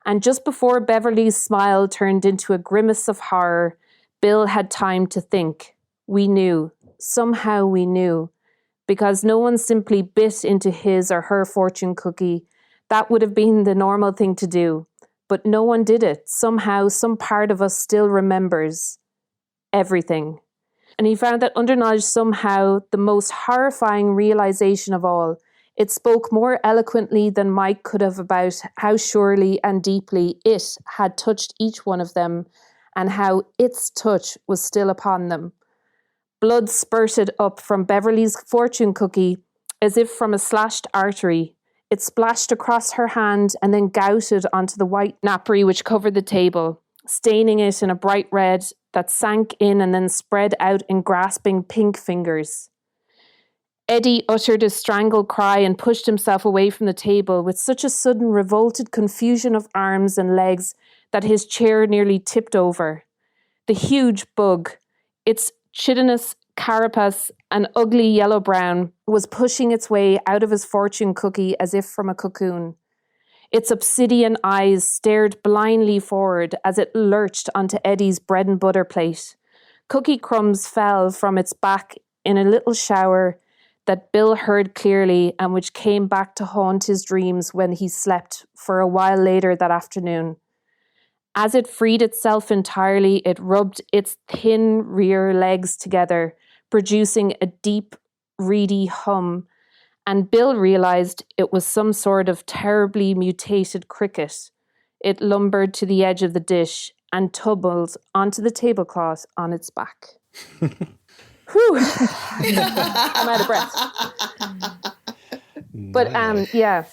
C: And just before Beverly's smile turned into a grimace of horror, Bill had time to think. We knew. Somehow we knew. Because no one simply bit into his or her fortune cookie. That would have been the normal thing to do. But no one did it. Somehow, some part of us still remembers everything. And he found that underknowledge somehow the most horrifying realization of all. It spoke more eloquently than Mike could have about how surely and deeply it had touched each one of them and how its touch was still upon them. Blood spurted up from Beverly's fortune cookie as if from a slashed artery. It splashed across her hand and then gouted onto the white napery which covered the table, staining it in a bright red that sank in and then spread out in grasping pink fingers. Eddie uttered a strangled cry and pushed himself away from the table with such a sudden revolted confusion of arms and legs that his chair nearly tipped over. The huge bug, its chitinous carapace and ugly yellow-brown, was pushing its way out of his fortune cookie as if from a cocoon. Its obsidian eyes stared blindly forward as it lurched onto Eddie's bread and butter plate. Cookie crumbs fell from its back in a little shower that Bill heard clearly and which came back to haunt his dreams when he slept for a while later that afternoon. As it freed itself entirely, it rubbed its thin rear legs together, producing a deep, reedy hum, and Bill realized it was some sort of terribly mutated cricket. It lumbered to the edge of the dish and tumbled onto the tablecloth on its back. Whew. I'm out of breath. But yeah,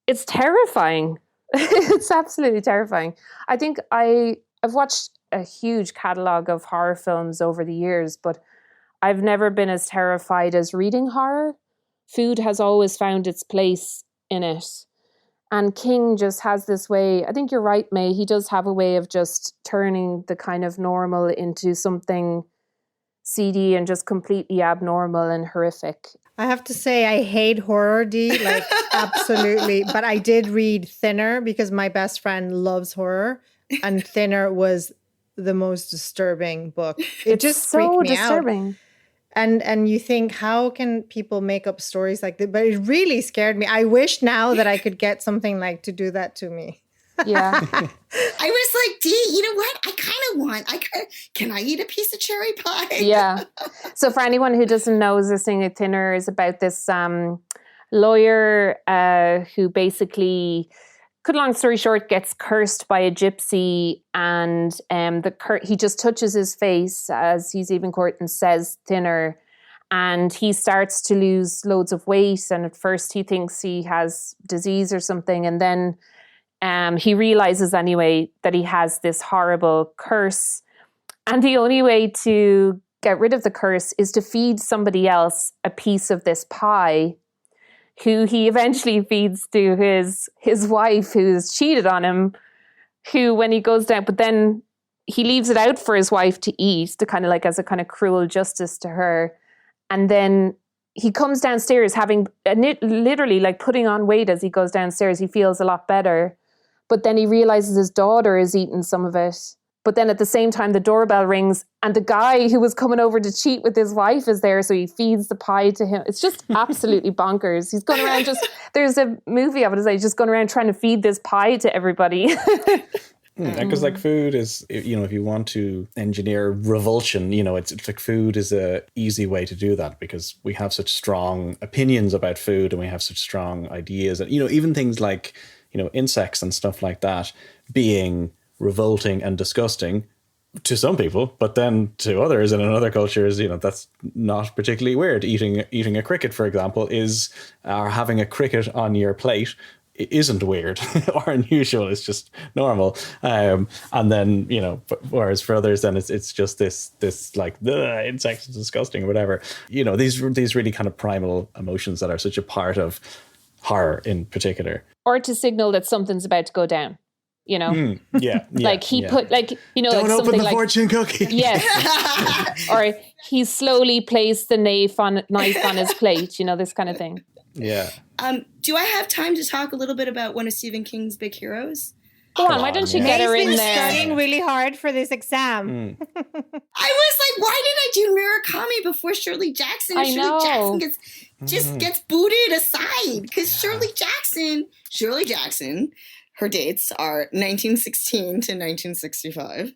C: it's terrifying. It's absolutely terrifying. I think I've watched a huge catalogue of horror films over the years, but I've never been as terrified as reading horror. Food has always found its place in it. And King just has this way, I think you're right, May, he does have a way of just turning the kind of normal into something seedy and just completely abnormal and horrific.
E: I have to say, I hate horror, Dee, like absolutely. But I did read Thinner because my best friend loves horror, and Thinner was the most disturbing book. It just freaked me
C: disturbing.
E: out. And you think, how can people make up stories like that? But it really scared me. I wish now that I could get something like to do that to me.
C: Yeah.
D: I was like, Dee, you know what? Can I eat a piece of cherry pie?
C: Yeah. So for anyone who doesn't know, listening to Thinner is about this lawyer who basically, cut a long story short, gets cursed by a gypsy, and he just touches his face as he's leaving court and says thinner, and he starts to lose loads of weight, and at first he thinks he has disease or something, and then he realizes anyway that he has this horrible curse, and the only way to get rid of the curse is to feed somebody else a piece of this pie, who he eventually feeds to his wife, who's cheated on him, who when he goes down, but then he leaves it out for his wife to eat, to kind of like as a kind of cruel justice to her. And then he comes downstairs having literally like putting on weight as he goes downstairs. He feels a lot better. But then he realizes his daughter has eaten some of it. But then at the same time, the doorbell rings and the guy who was coming over to cheat with his wife is there. So he feeds the pie to him. It's just absolutely bonkers. He's going around there's a movie of it, he's just going around trying to feed this pie to everybody.
B: Because like food is, if you want to engineer revulsion, it's like food is a easy way to do that, because we have such strong opinions about food and we have such strong ideas. And, even things like, insects and stuff like that being revolting and disgusting to some people, but then to others and in other cultures, that's not particularly weird. Eating a cricket, for example, or having a cricket on your plate isn't weird or unusual. It's just normal. And then, you know, whereas for others, then it's just this like, the insects is disgusting or whatever. You know, these really kind of primal emotions that are such a part of horror in particular.
C: Or to signal that something's about to go down, you know?
B: Like
C: he put, like, you know,
B: don't
C: like
B: open
C: something
B: the
C: like,
B: fortune cookie.
C: yes. Or he slowly placed the knife on his plate, you know, this kind of thing.
B: Yeah.
D: Do I have time to talk a little bit about one of Stephen King's big heroes?
C: Go on, why don't you get her in
E: He's
C: there?
E: been studying really hard for this exam.
D: I was like, why did I do Murakami before Shirley Jackson? And
C: I know.
D: Shirley Jackson gets booted aside because Shirley Jackson, her dates are 1916 to 1965.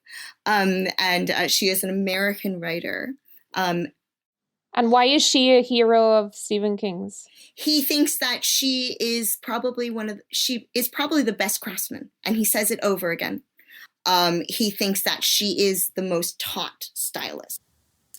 D: And she is an American writer.
C: And why is she a hero of Stephen King's?
D: He thinks that she is probably the best craftsman, and he says it over again. He thinks that she is the most taught stylist.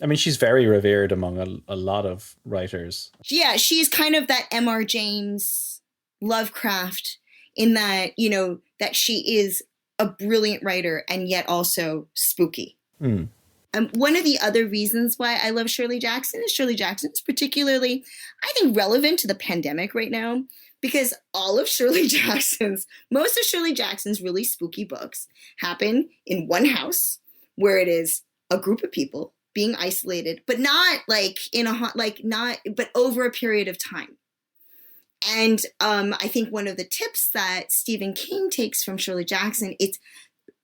B: I mean, she's very revered among a lot of writers.
D: Yeah, she's kind of that M.R. James, Lovecraft, in that, you know, that she is a brilliant writer and yet also spooky. One of the other reasons why I love Shirley Jackson is particularly, I think, relevant to the pandemic right now, because most of Shirley Jackson's really spooky books happen in one house where it is a group of people being isolated, but not like but over a period of time. And I think one of the tips that Stephen King takes from Shirley Jackson, it's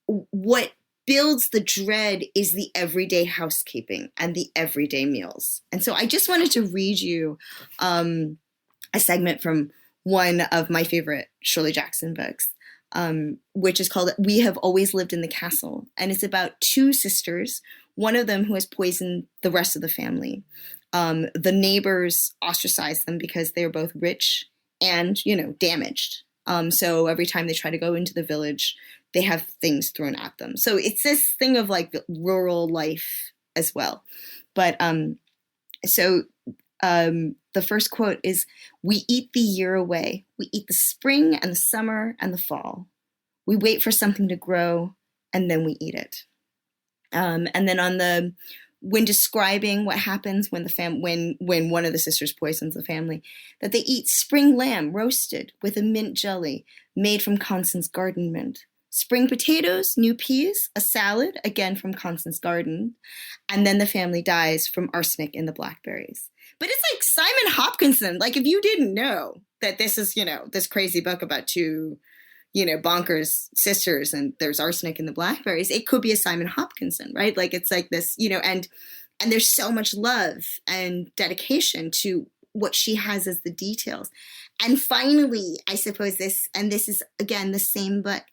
D: what builds the dread is the everyday housekeeping and the everyday meals. And so I just wanted to read you a segment from one of my favorite Shirley Jackson books, which is called We Have Always Lived in the Castle. And it's about two sisters, one of them who has poisoned the rest of the family. The neighbors ostracize them because they are both rich and, you know, damaged. So every time they try to go into the village, they have things thrown at them. So it's this thing of like the rural life as well. But the first quote is, "We eat the year away. We eat the spring and the summer and the fall. We wait for something to grow and then we eat it." And then when describing what happens when when one of the sisters poisons the family, that they eat spring lamb roasted with a mint jelly made from Constance garden mint. Spring potatoes, new peas, a salad, again from Constance garden, and then the family dies from arsenic in the blackberries. But it's like Simon Hopkinson. Like, if you didn't know that this is, you know, this crazy book about two, you know, bonkers sisters and there's arsenic in the blackberries, it could be a Simon Hopkinson, right? Like, it's like this, you know, and there's so much love and dedication to what she has as the details. And finally, I suppose this is again the same book,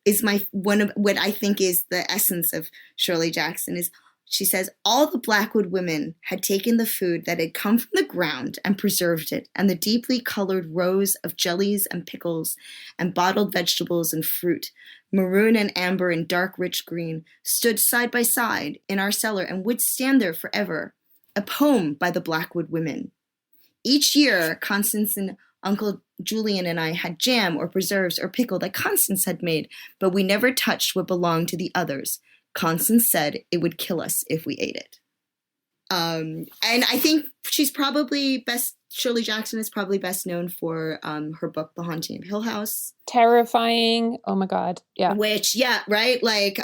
D: is one of what I think is the essence of Shirley Jackson is, she says, all the Blackwood women had taken the food that had come from the ground and preserved it, and the deeply colored rows of jellies and pickles and bottled vegetables and fruit, maroon and amber and dark rich green, stood side by side in our cellar and would stand there forever, a poem by the Blackwood women. Each year, Constance and Uncle Julian and I had jam or preserves or pickle that Constance had made, but we never touched what belonged to the others. Constance said it would kill us if we ate it. And I think Shirley Jackson is probably best known for her book, The Haunting of Hill House.
C: Terrifying. Oh my God. Yeah.
D: Which, yeah, right? Like,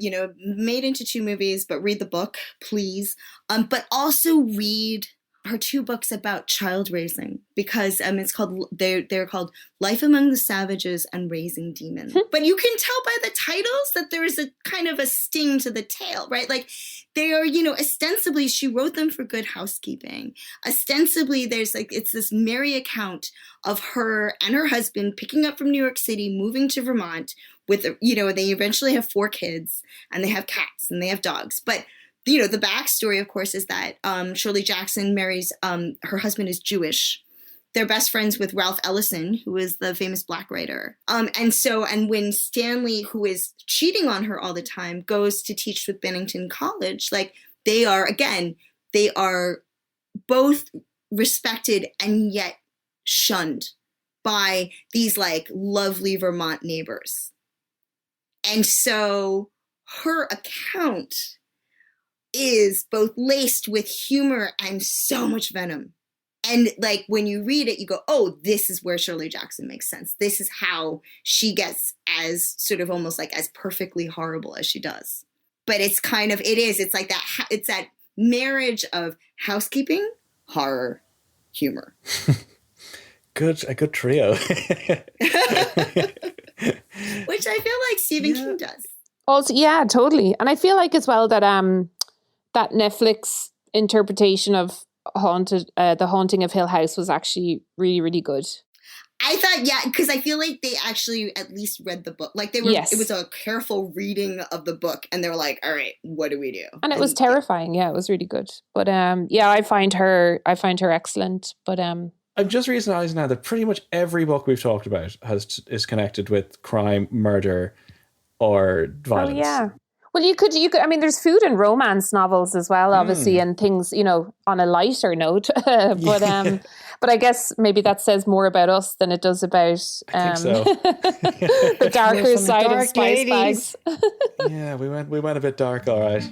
D: you know, made into 2 movies, but read the book, please. But also read her 2 books about child raising, because they're called Life Among the Savages and Raising Demons. But you can tell by the titles that there is a kind of a sting to the tale, right? Like, they are, you know, ostensibly she wrote them for good housekeeping. Ostensibly it's this merry account of her and her husband picking up from New York City, moving to Vermont with, you know, they eventually have 4 kids and they have cats and they have dogs. But you know, the backstory, of course, is that Shirley Jackson marries, her husband is Jewish. They're best friends with Ralph Ellison, who is the famous black writer. And when Stanley, who is cheating on her all the time, goes to teach with Bennington College, like, they are both respected and yet shunned by these like lovely Vermont neighbors. And so her account is both laced with humor and so much venom. And like when you read it, you go, oh, this is where Shirley Jackson makes sense. This is how she gets as sort of almost like as perfectly horrible as she does. But it's kind of, it's like that, it's that marriage of housekeeping, horror, humor.
B: A good trio.
D: Which I feel like Stephen King does.
C: Also, yeah, totally. And I feel like as well that that Netflix interpretation of The Haunting of Hill House was actually really, really good.
D: I thought, yeah, because I feel like they actually at least read the book. Like they were, It was a careful reading of the book, and they were like, "All right, what do we do?"
C: And it was terrifying. Yeah, it was really good. But yeah, I find her excellent. But
B: I'm just realizing now that pretty much every book we've talked about is connected with crime, murder, or violence.
C: Oh yeah. Well, you could. I mean, there's food and romance novels as well, obviously, and things, on a lighter note. But I guess maybe that says more about us than it does about
B: I think so.
C: the darker side of Spice
E: ladies.
C: Bags.
B: Yeah, we went a bit dark, all right.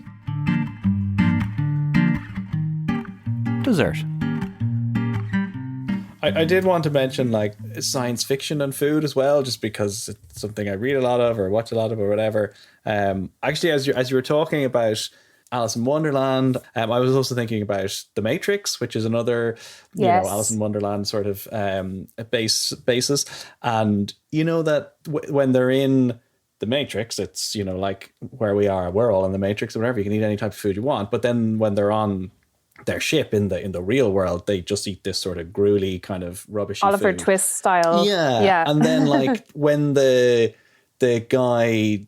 F: Dessert.
B: I did want to mention like science fiction and food as well, just because it's something I read a lot of or watch a lot of or whatever. Actually, as you were talking about Alice in Wonderland, I was also thinking about The Matrix, which is another, Alice in Wonderland sort of basis. And that when they're in The Matrix, it's, like where we are, we're all in The Matrix or whatever. You can eat any type of food you want. But then when they're on their ship in the real world, they just eat this sort of gruely kind of rubbishy
C: Oliver
B: food.
C: Twist style.
B: Yeah. And then like when the guy,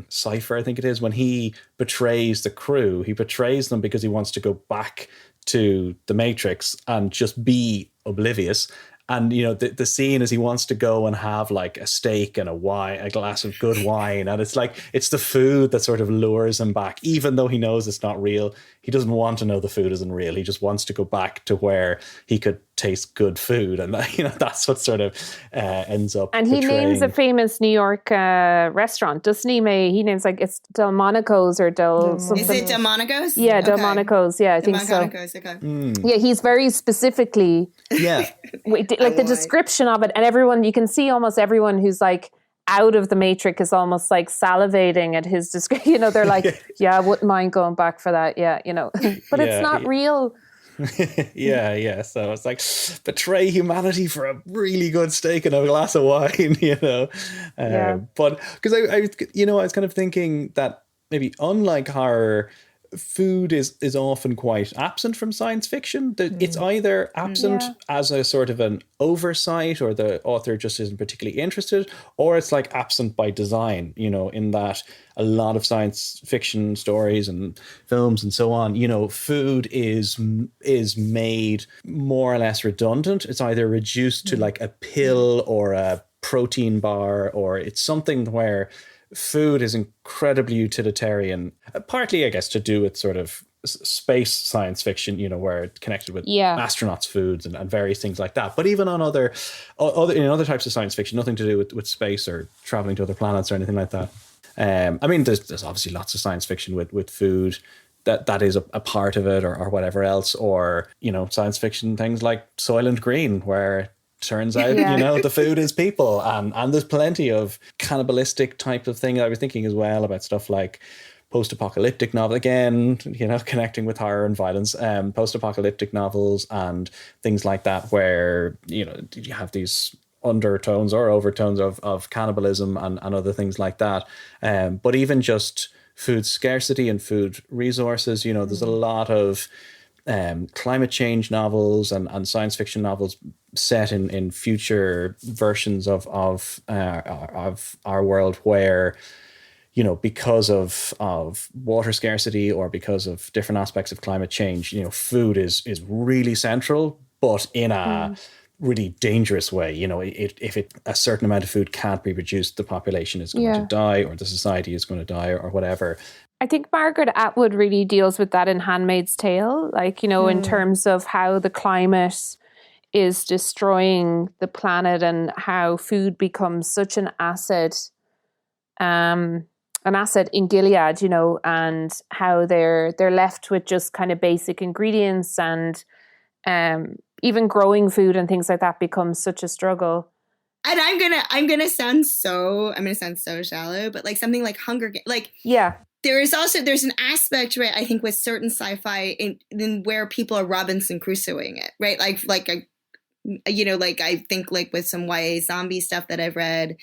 B: Cypher, I think it is, when he betrays the crew, he betrays them because he wants to go back to the Matrix and just be oblivious. And, the scene is he wants to go and have like a steak and a glass of good wine. And it's like, it's the food that sort of lures him back, even though he knows it's not real. He doesn't want to know the food isn't real. He just wants to go back to where he could taste good food. And, that's what sort of ends up.
C: And he names a famous New York restaurant, doesn't he? He names like it's Delmonico's or something.
D: Is it Delmonico's?
C: Yeah, okay. Delmonico's. Yeah, I think so.
D: Okay.
C: Yeah, he's very specifically.
B: Yeah.
C: Like the description of it, and everyone, you can see almost everyone who's like out of the Matrix is almost like salivating at his description. They're like, yeah, I wouldn't mind going back for that. Yeah, but it's not real.
B: Yeah. So it's like betray humanity for a really good steak and a glass of wine, But because I was kind of thinking that maybe unlike horror, food is often quite absent from science fiction. It's either absent as a sort of an oversight, or the author just isn't particularly interested, or it's like absent by design, in that a lot of science fiction stories and films and so on, food is made more or less redundant. It's either reduced to like a pill or a protein bar, or it's something where food is incredibly utilitarian, partly, I guess, to do with sort of space science fiction, where it's connected with astronauts' foods and various things like that. But even on other types of science fiction, nothing to do with space or traveling to other planets or anything like that. I mean, there's obviously lots of science fiction with food that is a part of it, or whatever else, or, science fiction things like Soylent Green, where turns out, the food is people, and there's plenty of cannibalistic type of thing. I was thinking as well about stuff like post-apocalyptic novel, again, connecting with horror and violence, post-apocalyptic novels and things like that, where, you have these undertones or overtones of cannibalism and other things like that. But even just food scarcity and food resources, there's a lot of climate change novels and science fiction novels set in future versions of our world, where because of water scarcity or because of different aspects of climate change, food is really central, but in a really dangerous way. If a certain amount of food can't be produced, the population is going to die, or the society is going to die, or whatever.
C: I think Margaret Atwood really deals with that in Handmaid's Tale, like, in terms of how the climate is destroying the planet and how food becomes such an asset in Gilead, you know, and how they're left with just kind of basic ingredients, and even growing food and things like that becomes such a struggle.
D: And I'm gonna sound so shallow, but like something like Hunger Games, like
C: yeah,
D: there's an aspect, right? I think with certain sci-fi in where people are Robinson Crusoeing it, right? Like I think like with some YA zombie stuff that I've read,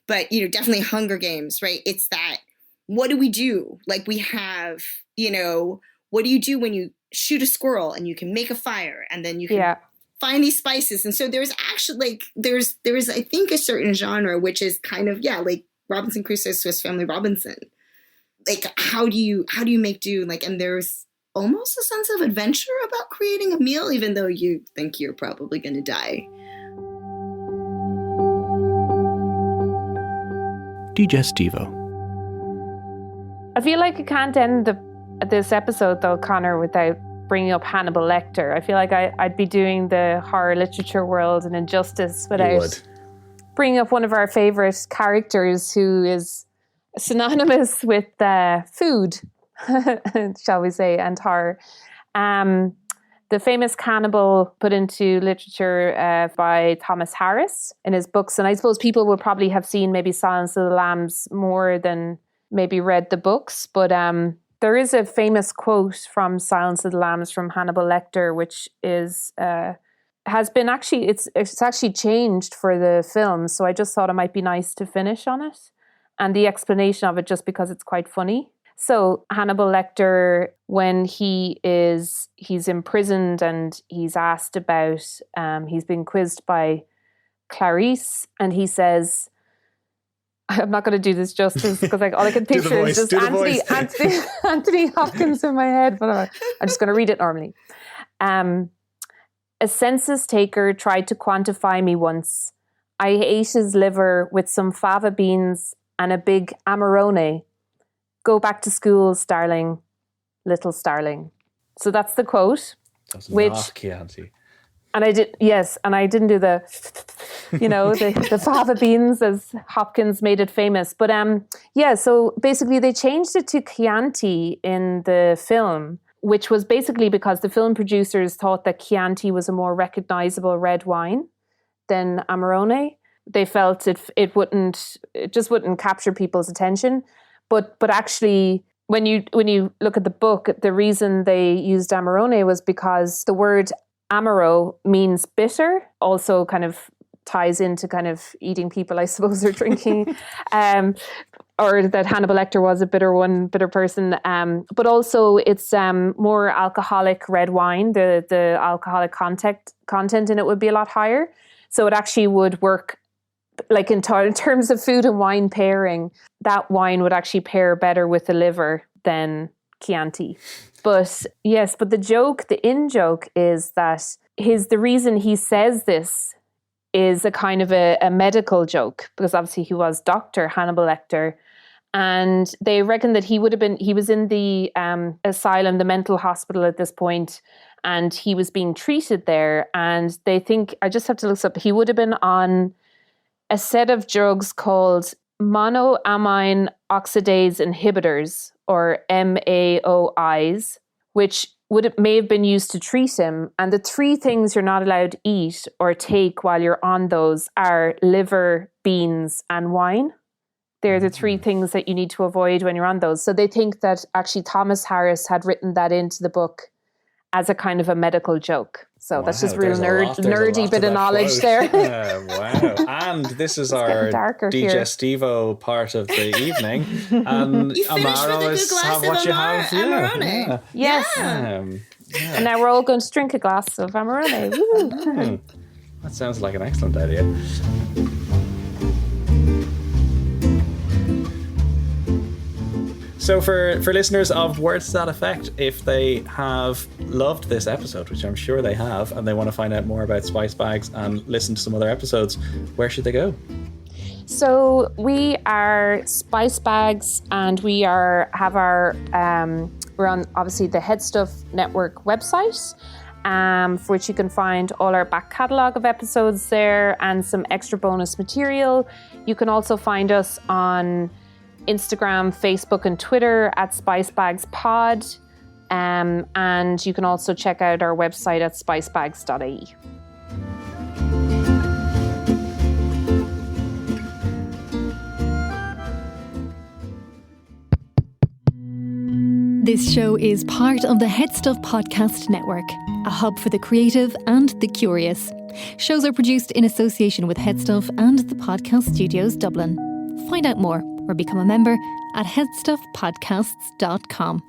D: but you know, definitely Hunger Games, right? It's that, what do we do? Like we have, you know, what do you do when you shoot a squirrel and you can make a fire and then you can find these spices? And so there's actually like there's I think a certain genre which is kind of like Robinson Crusoe, Swiss Family Robinson. Like how do you make do? Like, and there's almost a sense of adventure about creating a meal, even though you think you're probably going to die.
F: Digestivo.
C: I feel like I can't end this episode though, Connor, without bringing up Hannibal Lecter. I feel like I'd be doing the horror literature world an injustice without bringing up one of our favourite characters who is synonymous with food, shall we say, and horror. The famous cannibal put into literature by Thomas Harris in his books. And I suppose people would probably have seen maybe Silence of the Lambs more than maybe read the books. But there is a famous quote from Silence of the Lambs from Hannibal Lecter, which is has been actually, it's actually changed for the film. So I just thought it might be nice to finish on it. And the explanation of it, just because it's quite funny. So Hannibal Lecter, when he's imprisoned and he's asked about, he's been quizzed by Clarice, and he says, I'm not going to do this justice because like all I can picture is just Anthony Hopkins in my head, but I'm just going to read it normally. A census taker tried to quantify me once. I ate his liver with some fava beans and a big Amarone. Go back to school, starling, little starling. So that's the quote.
B: That's
C: which,
B: not Chianti.
C: And I did, yes, and I didn't do the, the fava beans as Hopkins made it famous. But so basically they changed it to Chianti in the film, which was basically because the film producers thought that Chianti was a more recognizable red wine than Amarone. They felt it just wouldn't capture people's attention. But actually, when you look at the book, the reason they used Amarone was because the word Amaro means bitter, also kind of ties into kind of eating people, I suppose, or drinking, or that Hannibal Lecter was a bitter person. But also it's more alcoholic red wine. The alcoholic content in it would be a lot higher. So it actually would work, like in terms of food and wine pairing, that wine would actually pair better with the liver than Chianti. But yes, but the in-joke is that the reason he says this is a kind of a medical joke, because obviously he was Dr. Hannibal Lecter. And they reckon that he was in the asylum, the mental hospital at this point, and he was being treated there. And they think, I just have to look this up, he would have been on a set of drugs called monoamine oxidase inhibitors, or MAOIs, which may have been used to treat him. And the three things you're not allowed to eat or take while you're on those are liver, beans, and wine. They're the three things that you need to avoid when you're on those. So they think that actually Thomas Harris had written that into the book as a kind of a medical joke. So that's just real nerdy bit of knowledge there.
B: Wow. And this is our digestivo part of the evening. And
D: you
B: Amaro is what you have.
D: Amarone.
C: Yes. And now we're all going to drink a glass of Amarone.
B: That sounds like an excellent idea. So for listeners of Words to That Effect, if they have loved this episode, which I'm sure they have, and they want to find out more about Spice Bags and listen to some other episodes, where should they go?
C: So we are Spice Bags, and we're on obviously the Head Stuff Network website, for which you can find all our back catalogue of episodes there and some extra bonus material. You can also find us on Instagram, Facebook and Twitter at SpiceBagsPod. And you can also check out our website at spicebags.ie.
A: This show is part of the Head Stuff Podcast Network, a hub for the creative and the curious. Shows are produced in association with Head Stuff and the Podcast Studios Dublin. Find out more or become a member at headstuffpodcasts.com.